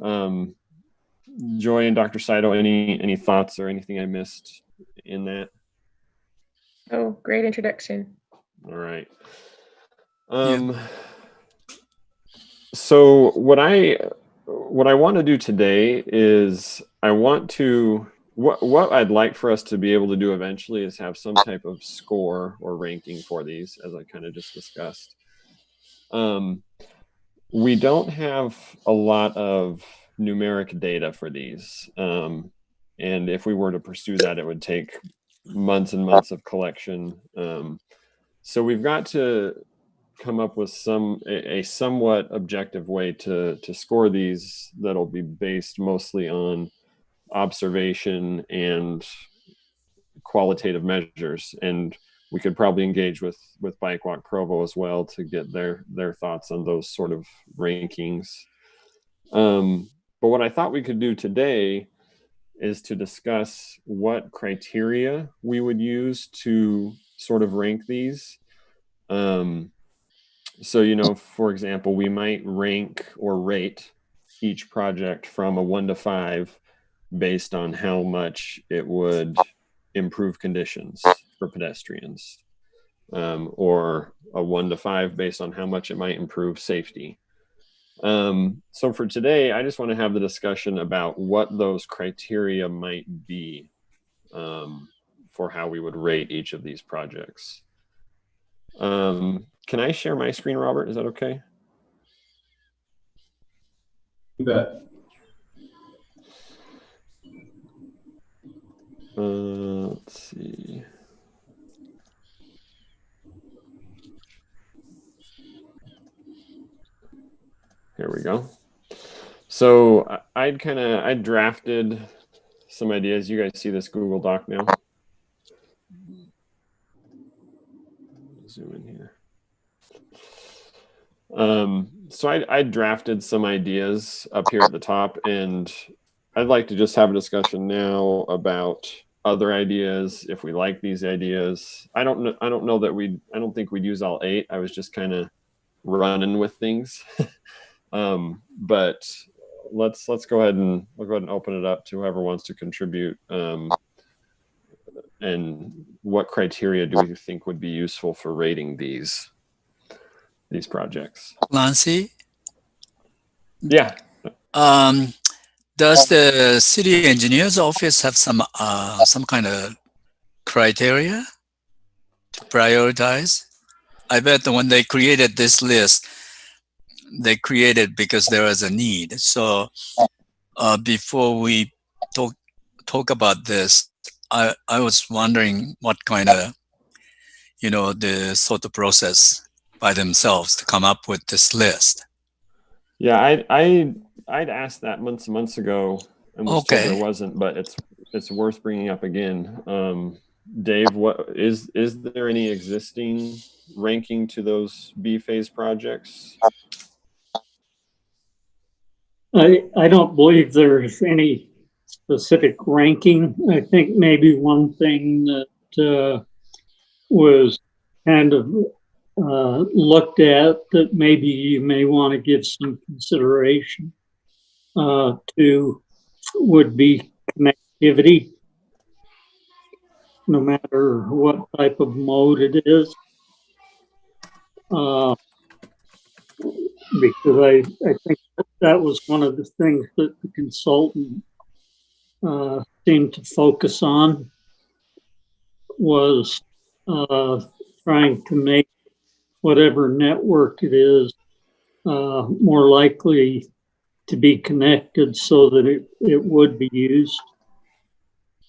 Joy and Dr. Saito, any thoughts or anything I missed in that? Oh, great introduction. All right. So what I want to do today is what I'd like for us to be able to do eventually is have some type of score or ranking for these, as I kind of just discussed. We don't have a lot of numeric data for these. And if we were to pursue that, it would take months and months of collection. So we've got to come up with a somewhat objective way to score these that'll be based mostly on observation and qualitative measures. And we could probably engage with Bike Walk Provo as well to get their thoughts on those sort of rankings. But what I thought we could do today is to discuss what criteria we would use to sort of rank these. So, you know, for example, we might rank or rate each project from a 1 to 5 based on how much it would improve conditions for pedestrians, or a 1 to 5 based on how much it might improve safety. So for today, I just want to have the discussion about what those criteria might be for how we would rate each of these projects. Can I share my screen, Robert? Is that okay? You bet. Let's see. Here we go. So I drafted some ideas. You guys see this Google Doc now? Zoom in here. So I drafted some ideas up here at the top, and I'd like to just have a discussion now about other ideas, if we like these ideas. I don't know that I don't think we'd use all 8. I was just kind of running with things. But let's go ahead and open it up to whoever wants to contribute. And what criteria do we think would be useful for rating these projects? Lancy? Yeah. Does the city engineer's office have some kind of criteria to prioritize? I bet that when they created this list, they created because there was a need. So before we talk about this, I was wondering what kind of, you know, the sort of process by themselves to come up with this list. Yeah, I'd asked that months ago and was told there wasn't, but it's worth bringing up again. Dave, what is there any existing ranking to those B phase projects? I don't believe there's any specific ranking. I think maybe one thing that was kind of looked at that maybe you may want to give some consideration to would be connectivity, no matter what type of mode it is. because I think that was one of the things that the consultant seemed to focus on, was trying to make whatever network it is more likely to be connected so that it would be used.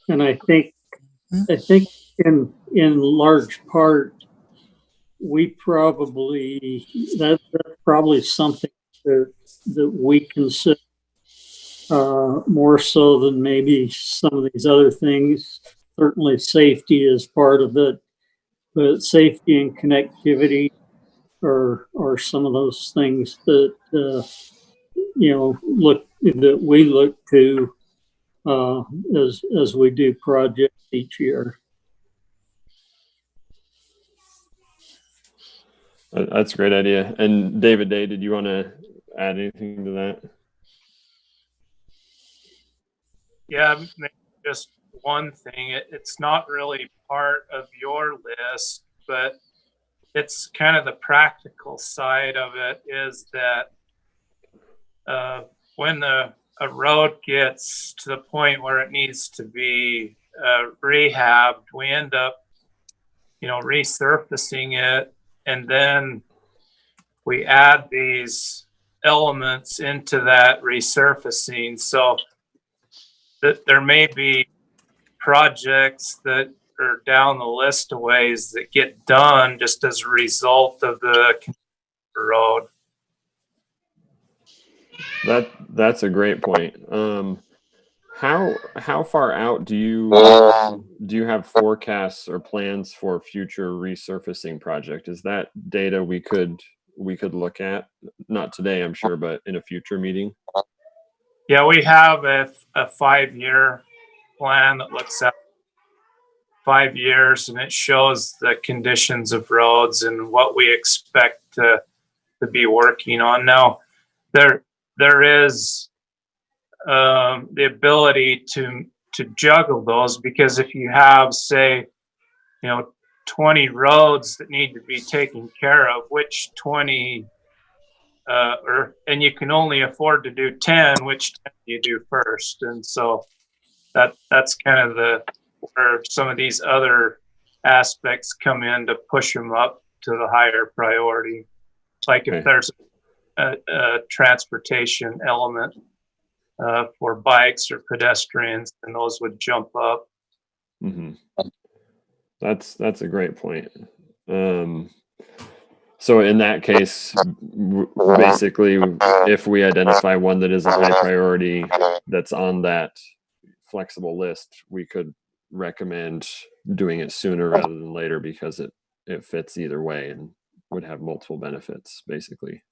And I think in large part, we probably, that's probably something that we consider more so than maybe some of these other things. Certainly safety is part of it, but safety and connectivity are some of those things that that we look to as we do projects each year. That's a great idea. And David Day, did you want to add anything to that? Yeah, maybe just one thing. It's not really part of your list, but it's kind of the practical side of it, is that when a road gets to the point where it needs to be rehabbed, we end up, resurfacing it, and then we add these elements into that resurfacing. So that there may be projects that are down the list of ways that get done just as a result of the road. That's a great point. How far out do you have forecasts or plans for future resurfacing project? Is that data we could look at? Not today, I'm sure, but in a future meeting. Yeah, we have a 5-year plan that looks at 5 years, and it shows the conditions of roads and what we expect to be working on. Now, there is the ability to juggle those, because if you have, say, 20 roads that need to be taken care of, which 20 and you can only afford to do 10, which 10 you do first? And so that's kind of where some of these other aspects come in to push them up to the higher priority. Like if there's a transportation element for bikes or pedestrians, and those would jump up. Mm-hmm. That's a great point. So in that case, basically, if we identify one that is a high priority that's on that flexible list, we could recommend doing it sooner rather than later, because it fits either way and would have multiple benefits, basically.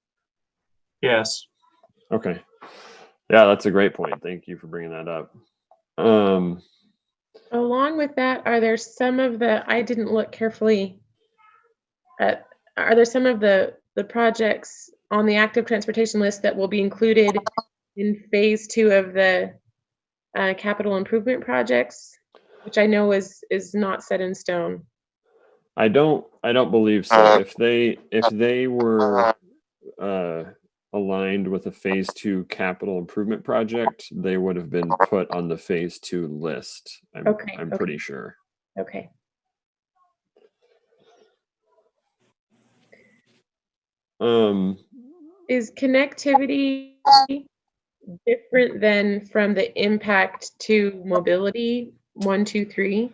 Yes. Okay. Yeah, that's a great point. Thank you for bringing that up. Along with that, are there some of the, I didn't look carefully at, are there some of the projects on the active transportation list that will be included in phase 2 of the capital improvement projects, which I know is not set in stone? I don't believe so. If they were aligned with a phase 2 capital improvement project, they would have been put on the phase 2 list. I'm pretty sure. Okay. Is connectivity different than from the impact to mobility 1, 2, 3?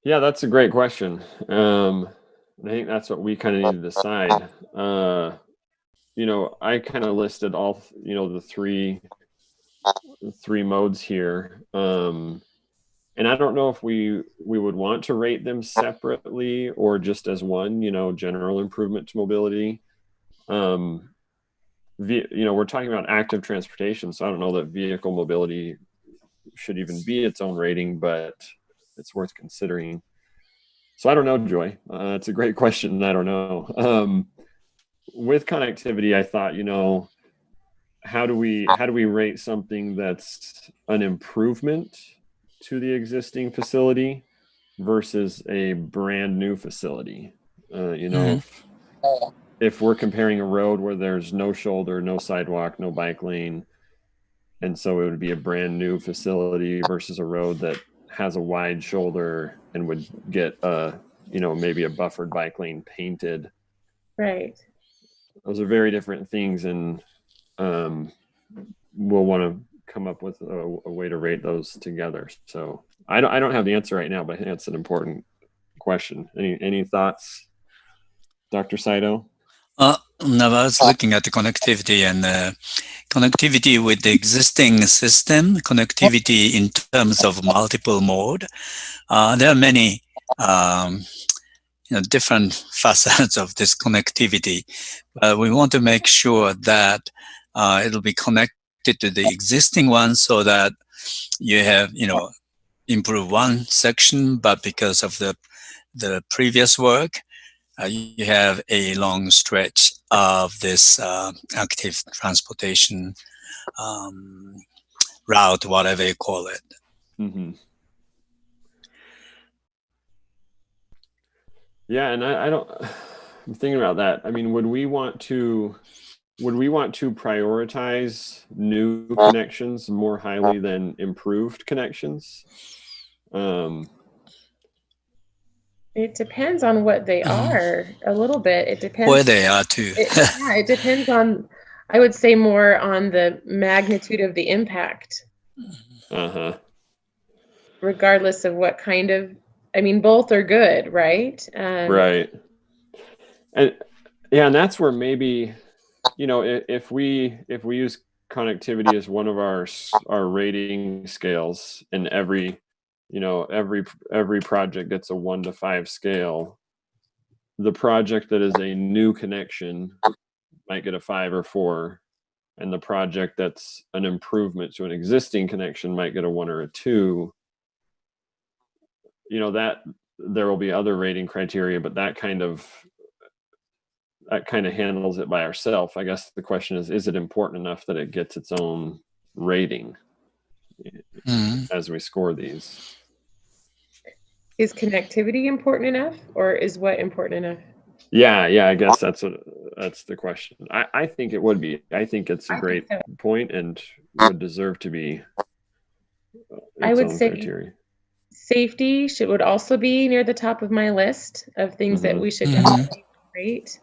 Yeah, that's a great question. I think that's what we kind of need to decide. I kind of listed all, the three modes here. And I don't know if we would want to rate them separately or just as one, general improvement to mobility. We're talking about active transportation, so I don't know that vehicle mobility should even be its own rating, but it's worth considering. So I don't know, Joy. It's a great question. I don't know. With connectivity, I thought, how do we rate something that's an improvement to the existing facility versus a brand new facility? if we're comparing a road where there's no shoulder, no sidewalk, no bike lane, and so it would be a brand new facility versus a road that has a wide shoulder and would get maybe a buffered bike lane painted. Right. Those are very different things, and we'll want to come up with a way to rate those together. So I don't have the answer right now, but I think that's an important question. Any thoughts, Dr. Saito? No, I was looking at the connectivity and connectivity with the existing system, connectivity in terms of multiple mode. There are many different facets of this connectivity. We want to make sure that it'll be connected to the existing one so that you have, improve one section, but because of the previous work, you have a long stretch of this active transportation route, whatever you call it. Mm-hmm. Yeah, and I'm thinking about that. I mean, would we want to prioritize new connections more highly than improved connections? It depends on what they are a little bit. It depends where they are too. It depends on, I would say, more on the magnitude of the impact. Regardless of what kind of, I mean, both are good, right? Right. And that's where maybe, if we use connectivity as one of our rating scales, and every project gets a 1 to 5 scale, the project that is a new connection might get a 5 or 4, and the project that's an improvement to an existing connection might get a 1 or a 2. That there will be other rating criteria, but that kind of handles it by ourselves. I guess the question is it important enough that it gets its own rating as we score these? Is connectivity important enough, or is what important enough? Yeah, I guess that's the question. I think it would be. I think it's a great point and would deserve to be I would own say criteria. Safety would also be near the top of my list of things that we should definitely rate.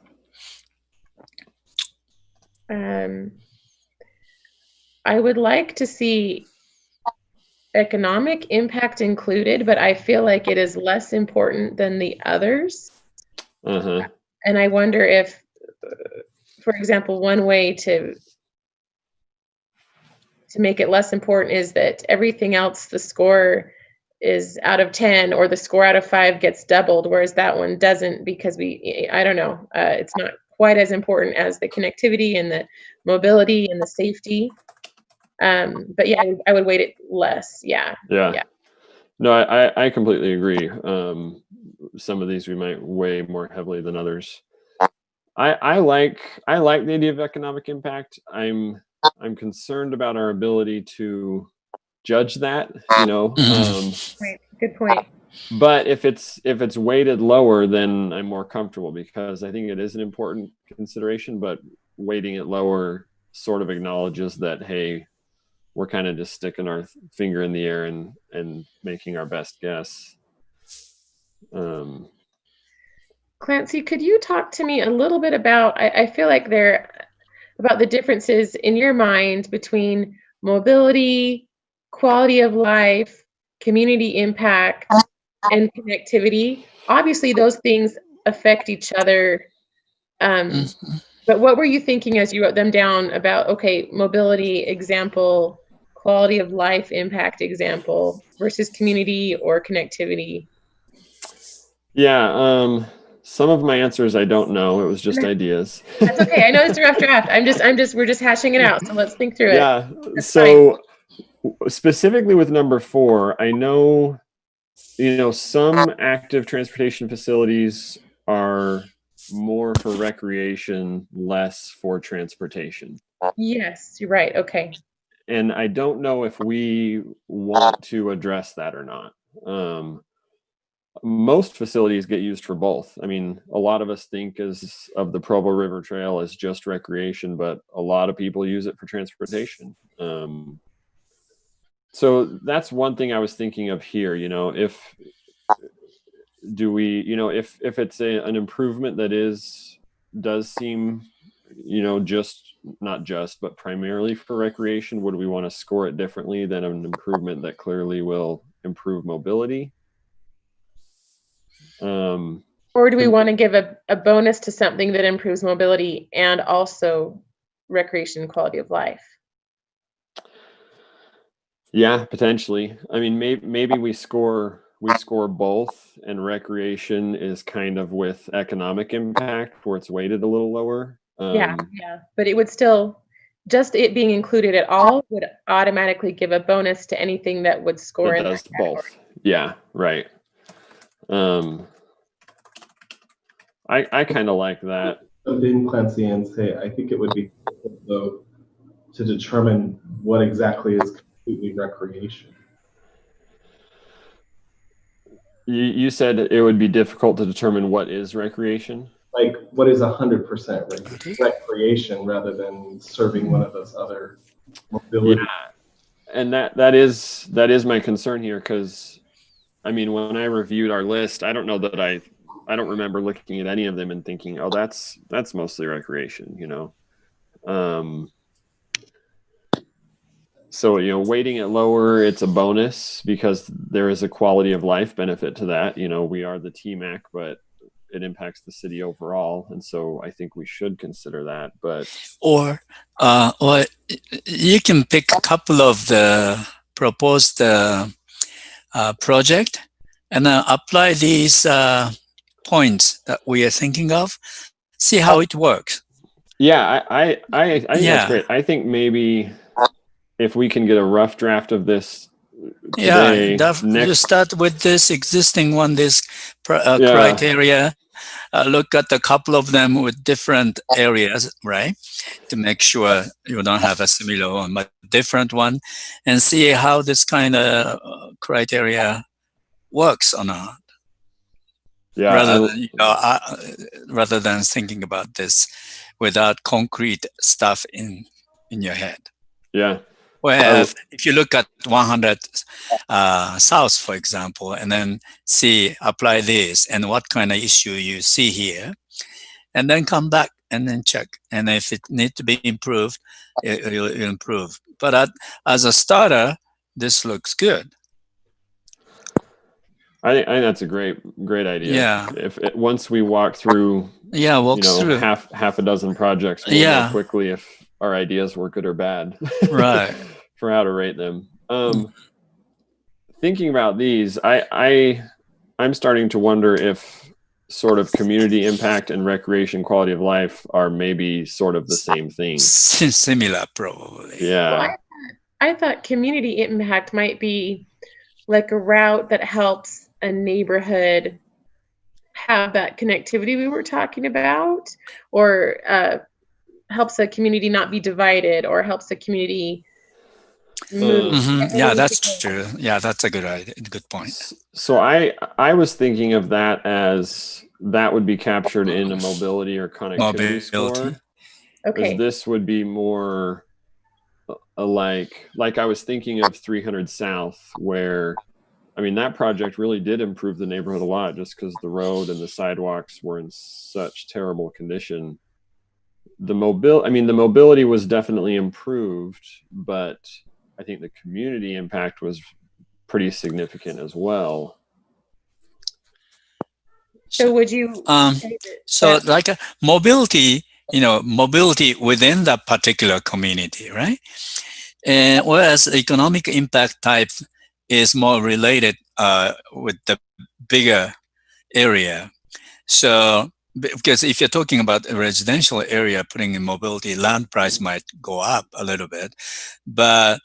I would like to see economic impact included, but I feel like it is less important than the others. And I wonder if, for example, one way to make it less important is that everything else, the score is out of 10, or the score out of 5 gets doubled, whereas that one doesn't, because I don't know, it's not quite as important as the connectivity and the mobility and the safety. But yeah, I would weight it less. Yeah. No, I completely agree. Some of these we might weigh more heavily than others. I like the idea of economic impact. I'm concerned about our ability to judge that, Right. Good point. But if it's weighted lower, then I'm more comfortable, because I think it is an important consideration, but weighting it lower sort of acknowledges that, hey, we're kind of just sticking our finger in the air and making our best guess. Clancy, could you talk to me a little bit about, I feel like about the differences in your mind between mobility, quality of life, community impact, and connectivity? Obviously, those things affect each other. But what were you thinking as you wrote them down about, okay, mobility example, quality of life impact example versus community or connectivity? Yeah, some of my answers I don't know. It was just ideas. That's okay. I know it's a rough draft. We're just hashing it out. So let's think through it. Yeah. That's so fine. Specifically with number 4, I know, some active transportation facilities are more for recreation, less for transportation. Yes, you're right. Okay. And I don't know if we want to address that or not. most facilities get used for both. I mean, a lot of us think of the Provo River Trail as just recreation, but a lot of people use it for transportation. So that's one thing I was thinking of here. If it's an improvement that does seem, not just, but primarily for recreation, would we want to score it differently than an improvement that clearly will improve mobility? Or do we want to give a bonus to something that improves mobility and also recreation and quality of life? Yeah, potentially. I mean, maybe we score both, and recreation is kind of with economic impact where it's weighted a little lower. Yeah. But it would still, just it being included at all would automatically give a bonus to anything that would score in that both. Yeah, right. I kind of like that. Ben Clancy and say, I think it would be difficult, though, to determine what exactly is completely recreation. You said it would be difficult to determine what is recreation? Like, what is 100% recreation rather than serving one of those other mobility? Yeah, and that is my concern here, because I mean, when I reviewed our list, I don't know that I don't remember looking at any of them and thinking, oh, that's mostly recreation, So, weighting it lower, it's a bonus because there is a quality of life benefit to that. We are the TMAC, but it impacts the city overall. And so I think we should consider that. But or you can pick a couple of the proposed project and apply these points that we are thinking of, see how it works. Yeah, I think that's great. I think maybe if we can get a rough draft of this today, you start with this existing one, this criteria. Look at a couple of them with different areas, right? To make sure you don't have a similar one, but different one, and see how this kind of criteria works or not. Yeah. Rather than thinking about this without concrete stuff in your head. Yeah. Well, if you look at 100 South, for example, and then apply this and what kind of issue you see here, and then come back and then check. And if it needs to be improved, you'll improve. But as a starter, this looks good. I think that's a great idea. Yeah. Once we walk through, through half a dozen projects, we'll know quickly if our ideas were good or bad, right? For how to rate them. Thinking about these, I'm starting to wonder if sort of community impact and recreation quality of life are maybe sort of the same thing. Similar, probably. Yeah. Well, I thought community impact might be like a route that helps a neighborhood have that connectivity we were talking about, or helps a community not be divided, or helps a community move. Yeah, that's true. Yeah, that's a good idea. Good point. So I was thinking of that as that would be captured in a mobility or connectivity score. Okay. This would be more like I was thinking of 300 South, where I mean, that project really did improve the neighborhood a lot, just because the road and the sidewalks were in such terrible condition. The mobility was definitely improved, but I think the community impact was pretty significant as well. So would you like a mobility, mobility within that particular community, right? And whereas economic impact type is more related with the bigger area. So, because if you're talking about a residential area, putting in mobility, land price might go up a little bit. But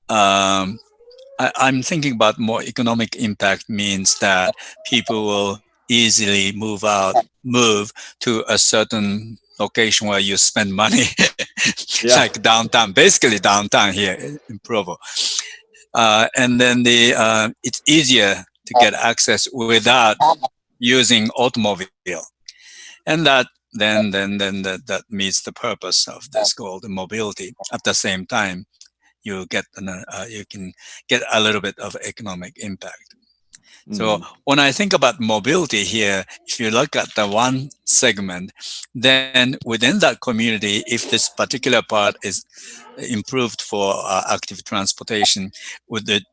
I'm thinking about more economic impact means that people will easily move to a certain location where you spend money, like downtown, basically downtown here in Provo. And then it's easier to get access without using automobile. And that that meets the purpose of this called mobility. At the same time, you can get a little bit of economic impact. So when I think about mobility here, if you look at the one segment, then within that community, if this particular part is improved for active transportation, would it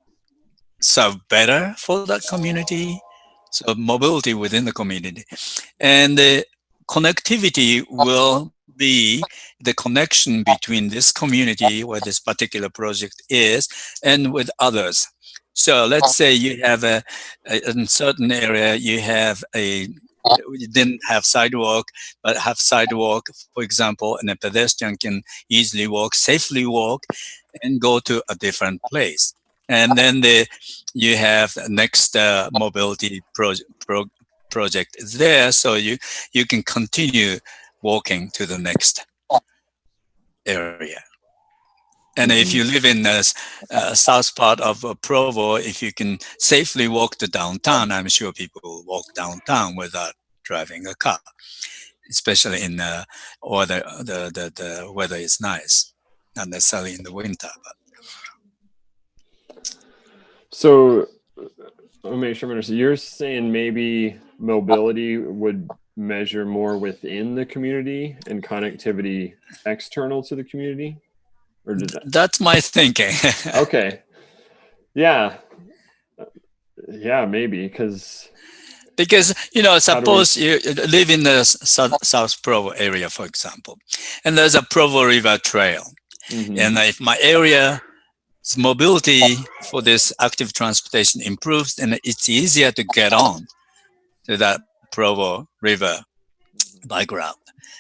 serve better for that community? So mobility within the community. And the connectivity will be the connection between this community where this particular project is and with others. So let's say you have in certain area, you didn't have sidewalk, but have sidewalk, for example, and a pedestrian can easily safely walk and go to a different place. And then you have next mobility project is there, so you can continue walking to the next area. And if you live in the south part of Provo, if you can safely walk to downtown, I'm sure people will walk downtown without driving a car, especially in the weather is nice, not necessarily in the winter. So, let me make sure I'm understanding. You're saying maybe mobility would measure more within the community and connectivity external to the community? Or did that? That's my thinking. Okay. Yeah. Yeah, maybe because suppose you live in the South Provo area, for example, and there's a Provo River Trail. And if my area's mobility for this active transportation improves, then it's easier to get on to that Provo River bike route.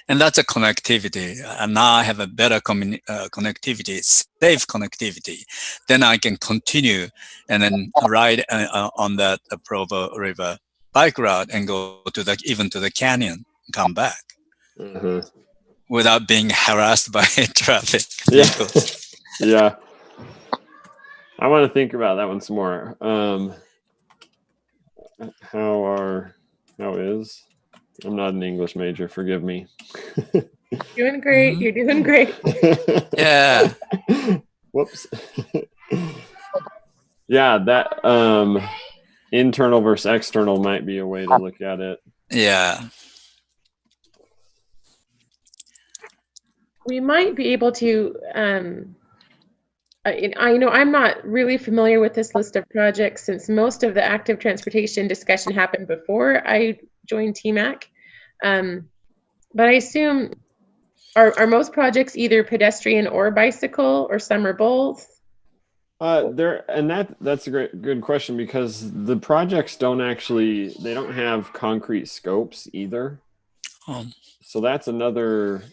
And that's a connectivity. And now I have a better connectivity, safe connectivity. Then I can continue and then ride on that Provo River bike route and go to even to the canyon, and come back without being harassed by traffic vehicles. Yeah. I want to think about that one some more. How is? I'm not an English major, forgive me. Doing great. You're doing great. Yeah. Whoops. Yeah, that internal versus external might be a way to look at it. Yeah. We might be able to, I know I'm not really familiar with this list of projects since most of the active transportation discussion happened before I joined TMAC. But I assume, are most projects either pedestrian or bicycle, or some are both? That's a good question, because the projects don't have concrete scopes either. So that's another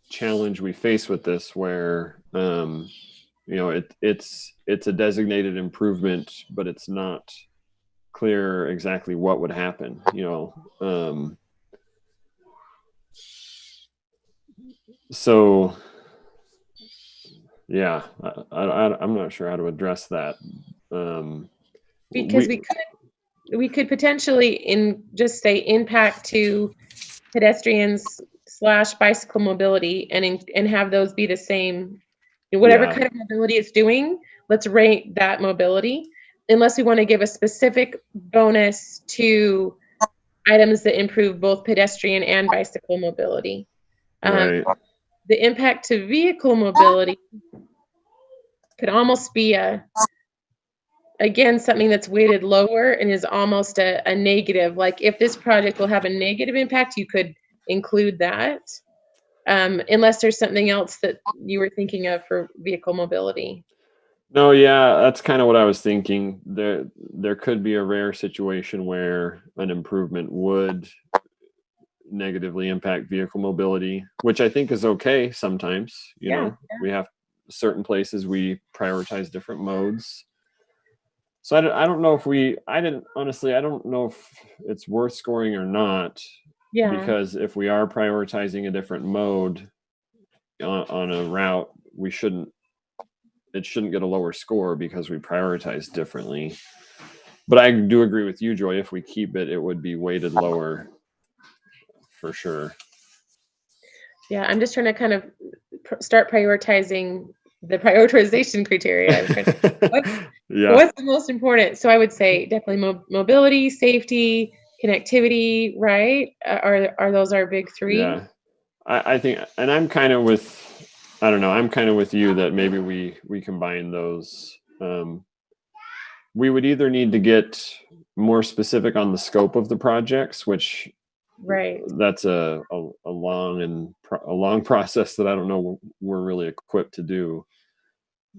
challenge we face with this, where it's a designated improvement, but it's not clear exactly what would happen. So yeah, I'm not sure how to address that. Because we could potentially just say impact to pedestrians / bicycle mobility, and have those be the same. Whatever kind of mobility it's doing, let's rate that mobility, unless we want to give a specific bonus to items that improve both pedestrian and bicycle mobility. Right. The impact to vehicle mobility could almost be again, something that's weighted lower and is almost a negative. Like, if this project will have a negative impact, you could include that, unless there's something else that you were thinking of for vehicle mobility. No, yeah, that's kind of what I was thinking. There could be a rare situation where an improvement would negatively impact vehicle mobility, which I think is okay sometimes. We have certain places we prioritize different modes. So I don't know I don't know if it's worth scoring or not. Yeah. Because if we are prioritizing a different mode on a route, it shouldn't get a lower score because we prioritize differently. But I do agree with you, Joy. If we keep it, it would be weighted lower for sure. Yeah, I'm just trying to kind of start prioritizing the prioritization criteria. What's the most important? So I would say definitely mobility, safety, connectivity, right? Are those our big three? Yeah, I think, and I'm kind of with, I don't know, I'm kind of with you that maybe we combine those. We would either need to get more specific on the scope of the projects, which that's a long process that I don't know we're really equipped to do.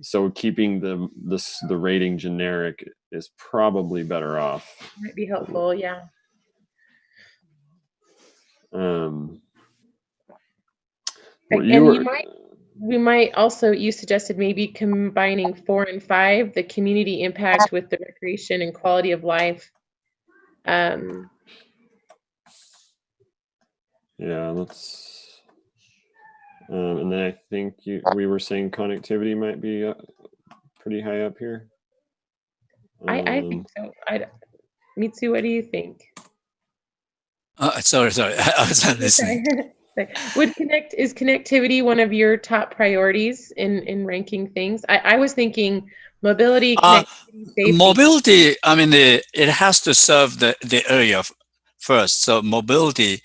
So keeping the rating generic is probably better off. Might be helpful, yeah. We might also, you suggested maybe combining 4 and 5, the community impact with the recreation and quality of life. Yeah, let's, and then I think we were saying connectivity might be pretty high up here. I think so. Mitsu, what do you think? Sorry, I was not listening. Is connectivity one of your top priorities in ranking things? I was thinking mobility, connectivity, safety. Mobility, I mean, it has to serve the area first. So mobility,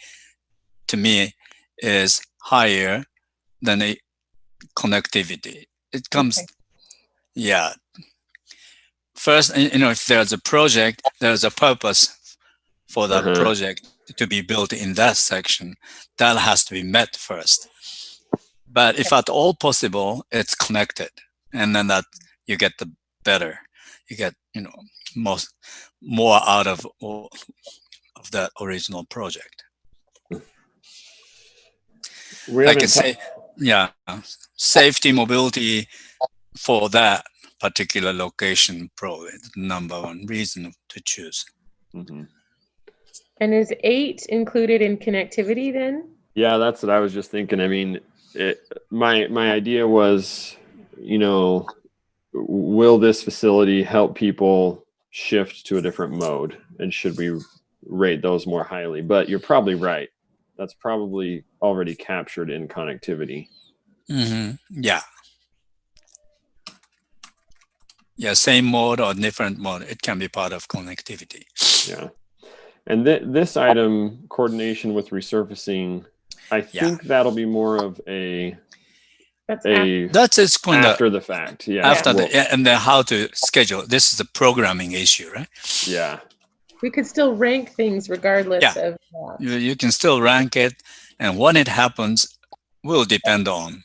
to me, is higher than the connectivity. It comes, yeah. First, if there's a project, there's a purpose for that project to be built in that section. That has to be met first. But if at all possible, it's connected, and then that you get the better. You get more out of that original project. Like I say, yeah, safety, mobility for that particular location, probably the number one reason to choose. Mm-hmm. And is 8 included in connectivity then? Yeah, that's what I was just thinking. I mean, my idea was, will this facility help people shift to a different mode, and should we rate those more highly? But you're probably right. That's probably already captured in connectivity. Mm-hmm. Yeah. Yeah, same mode or different mode. It can be part of connectivity. Yeah. And this item, coordination with resurfacing, I think that'll be more of that's after the fact. Yeah. After and then how to schedule. This is a programming issue, right? Yeah. We could still rank things regardless of that. You can still rank it, and when it happens will depend on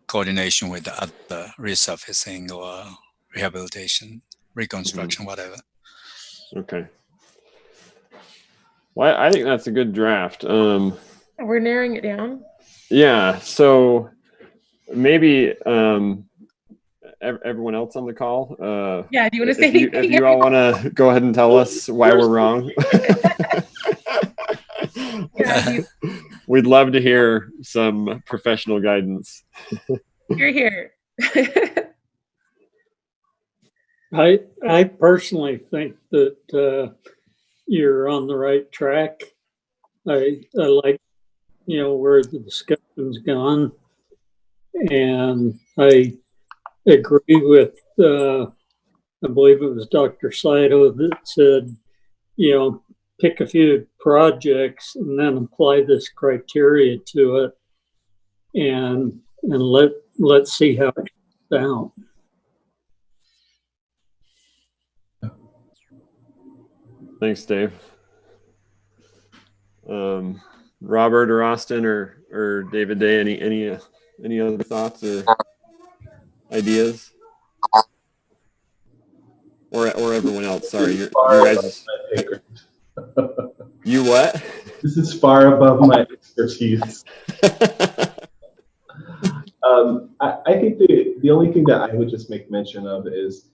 coordination with the other resurfacing or rehabilitation, reconstruction, whatever. Okay. Well, I think that's a good draft. We're narrowing it down. Yeah. So maybe everyone else on the call. Do you want to say anything? If you all want to go ahead and tell us why we're wrong. We'd love to hear some professional guidance. You're here. I personally think that you're on the right track. I like, where the discussion's gone, and I agree with, I believe it was Dr. Saito that said, pick a few projects and then apply this criteria to it, and let's see how it comes out. Thanks, Dave. Robert or Austin or David Day, any other thoughts or ideas? Or everyone else? Sorry, you guys. You what? This is far above my expertise. I think the only thing that I would just make mention of is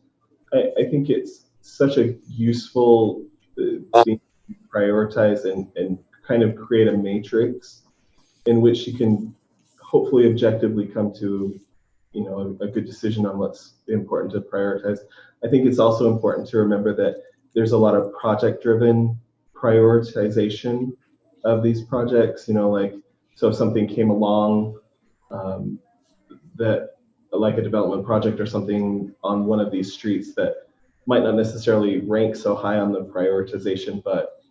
I think it's such a useful thing to prioritize and kind of create a matrix in which you can hopefully objectively come to a good decision on what's important to prioritize. I think it's also important to remember that there's a lot of project-driven prioritization of these projects. You know, like, so if something came along that, like a development project or something on one of these streets that might not necessarily rank so high on the prioritization, but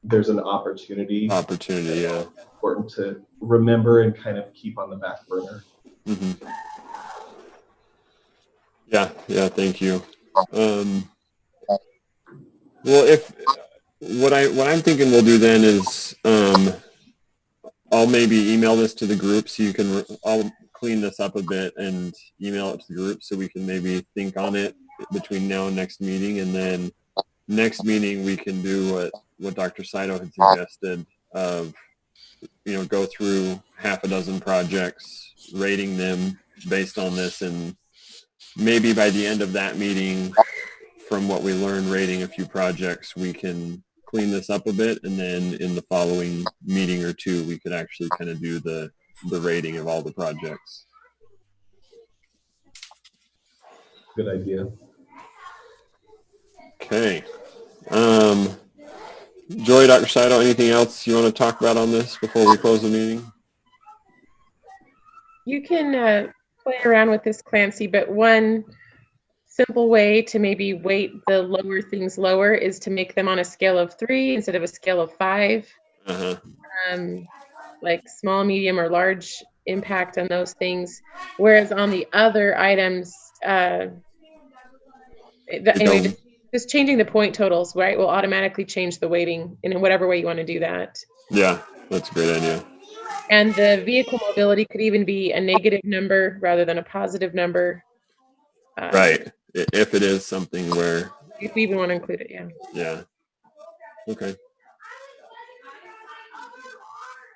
there's an opportunity. Yeah. Important to remember and kind of keep on the back burner. Mm-hmm. Yeah, thank you. Well, if what I'm thinking we'll do then is I'll maybe email this to the group so you can I'll clean this up a bit and email it to the group so we can maybe think on it between now and next meeting, and then next meeting we can do what Dr. Saito had suggested of, you know, go through half a dozen projects, rating them based on this, and maybe by the end of that meeting, from what we learned rating a few projects, we can clean this up a bit, and then in the following meeting or two, we could actually kind of do the rating of all the projects. Good idea. Okay. Joy, Dr. Saito, anything else you want to talk about on this before we close the meeting? You can play around with this, Clancy, but one simple way to maybe weight the lower things lower is to make them on a scale of 3 instead of a scale of 5. Uh-huh. Like small, medium, or large impact on those things. Whereas on the other items, just changing the point totals, right, will automatically change the weighting in whatever way you want to do that. Yeah, that's a great idea. And the vehicle mobility could even be a negative number rather than a positive number. Right, if it is something where... If we even want to include it, yeah. Yeah. Okay.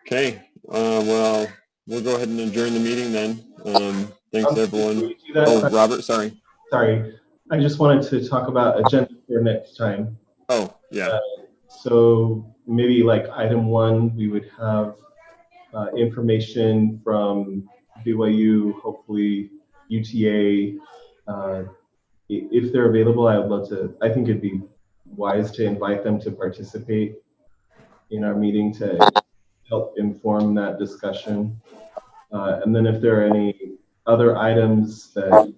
Okay, well, we'll go ahead and adjourn the meeting then. Thanks, everyone. Oh, Robert, sorry. Sorry, I just wanted to talk about agenda for next time. Oh, yeah. So maybe like item 1, we would have information from BYU, hopefully UTA. If they're available, I would love to, I think it'd be wise to invite them to participate in our meeting to help inform that discussion. And then if there are any other items that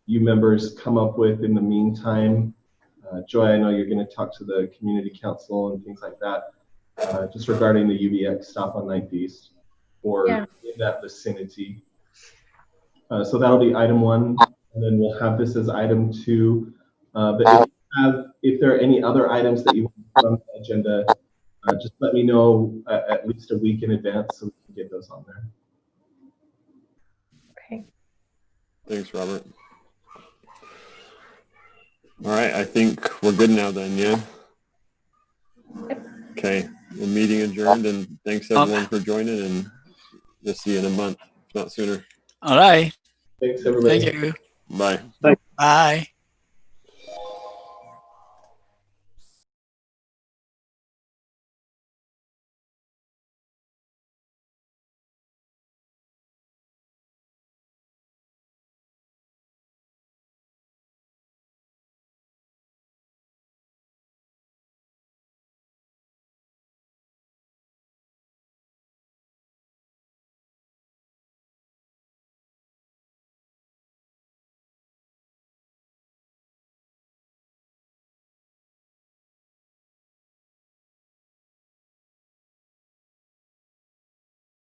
you members come up with in the meantime, Joy, I know you're going to talk to the community council and things like that, just regarding the UBX stop on 9th East or in that vicinity. So that'll be item 1, and then we'll have this as item 2. But if there are any other items that you want to put on the agenda, just let me know at least a week in advance so we can get those on there. Okay. Thanks, Robert. All right, I think we're good now then, yeah? Okay, the meeting adjourned, and thanks everyone for joining, and we'll see you in a month, if not sooner. All right. Thanks, everybody. Thank you. Bye. Bye. Bye.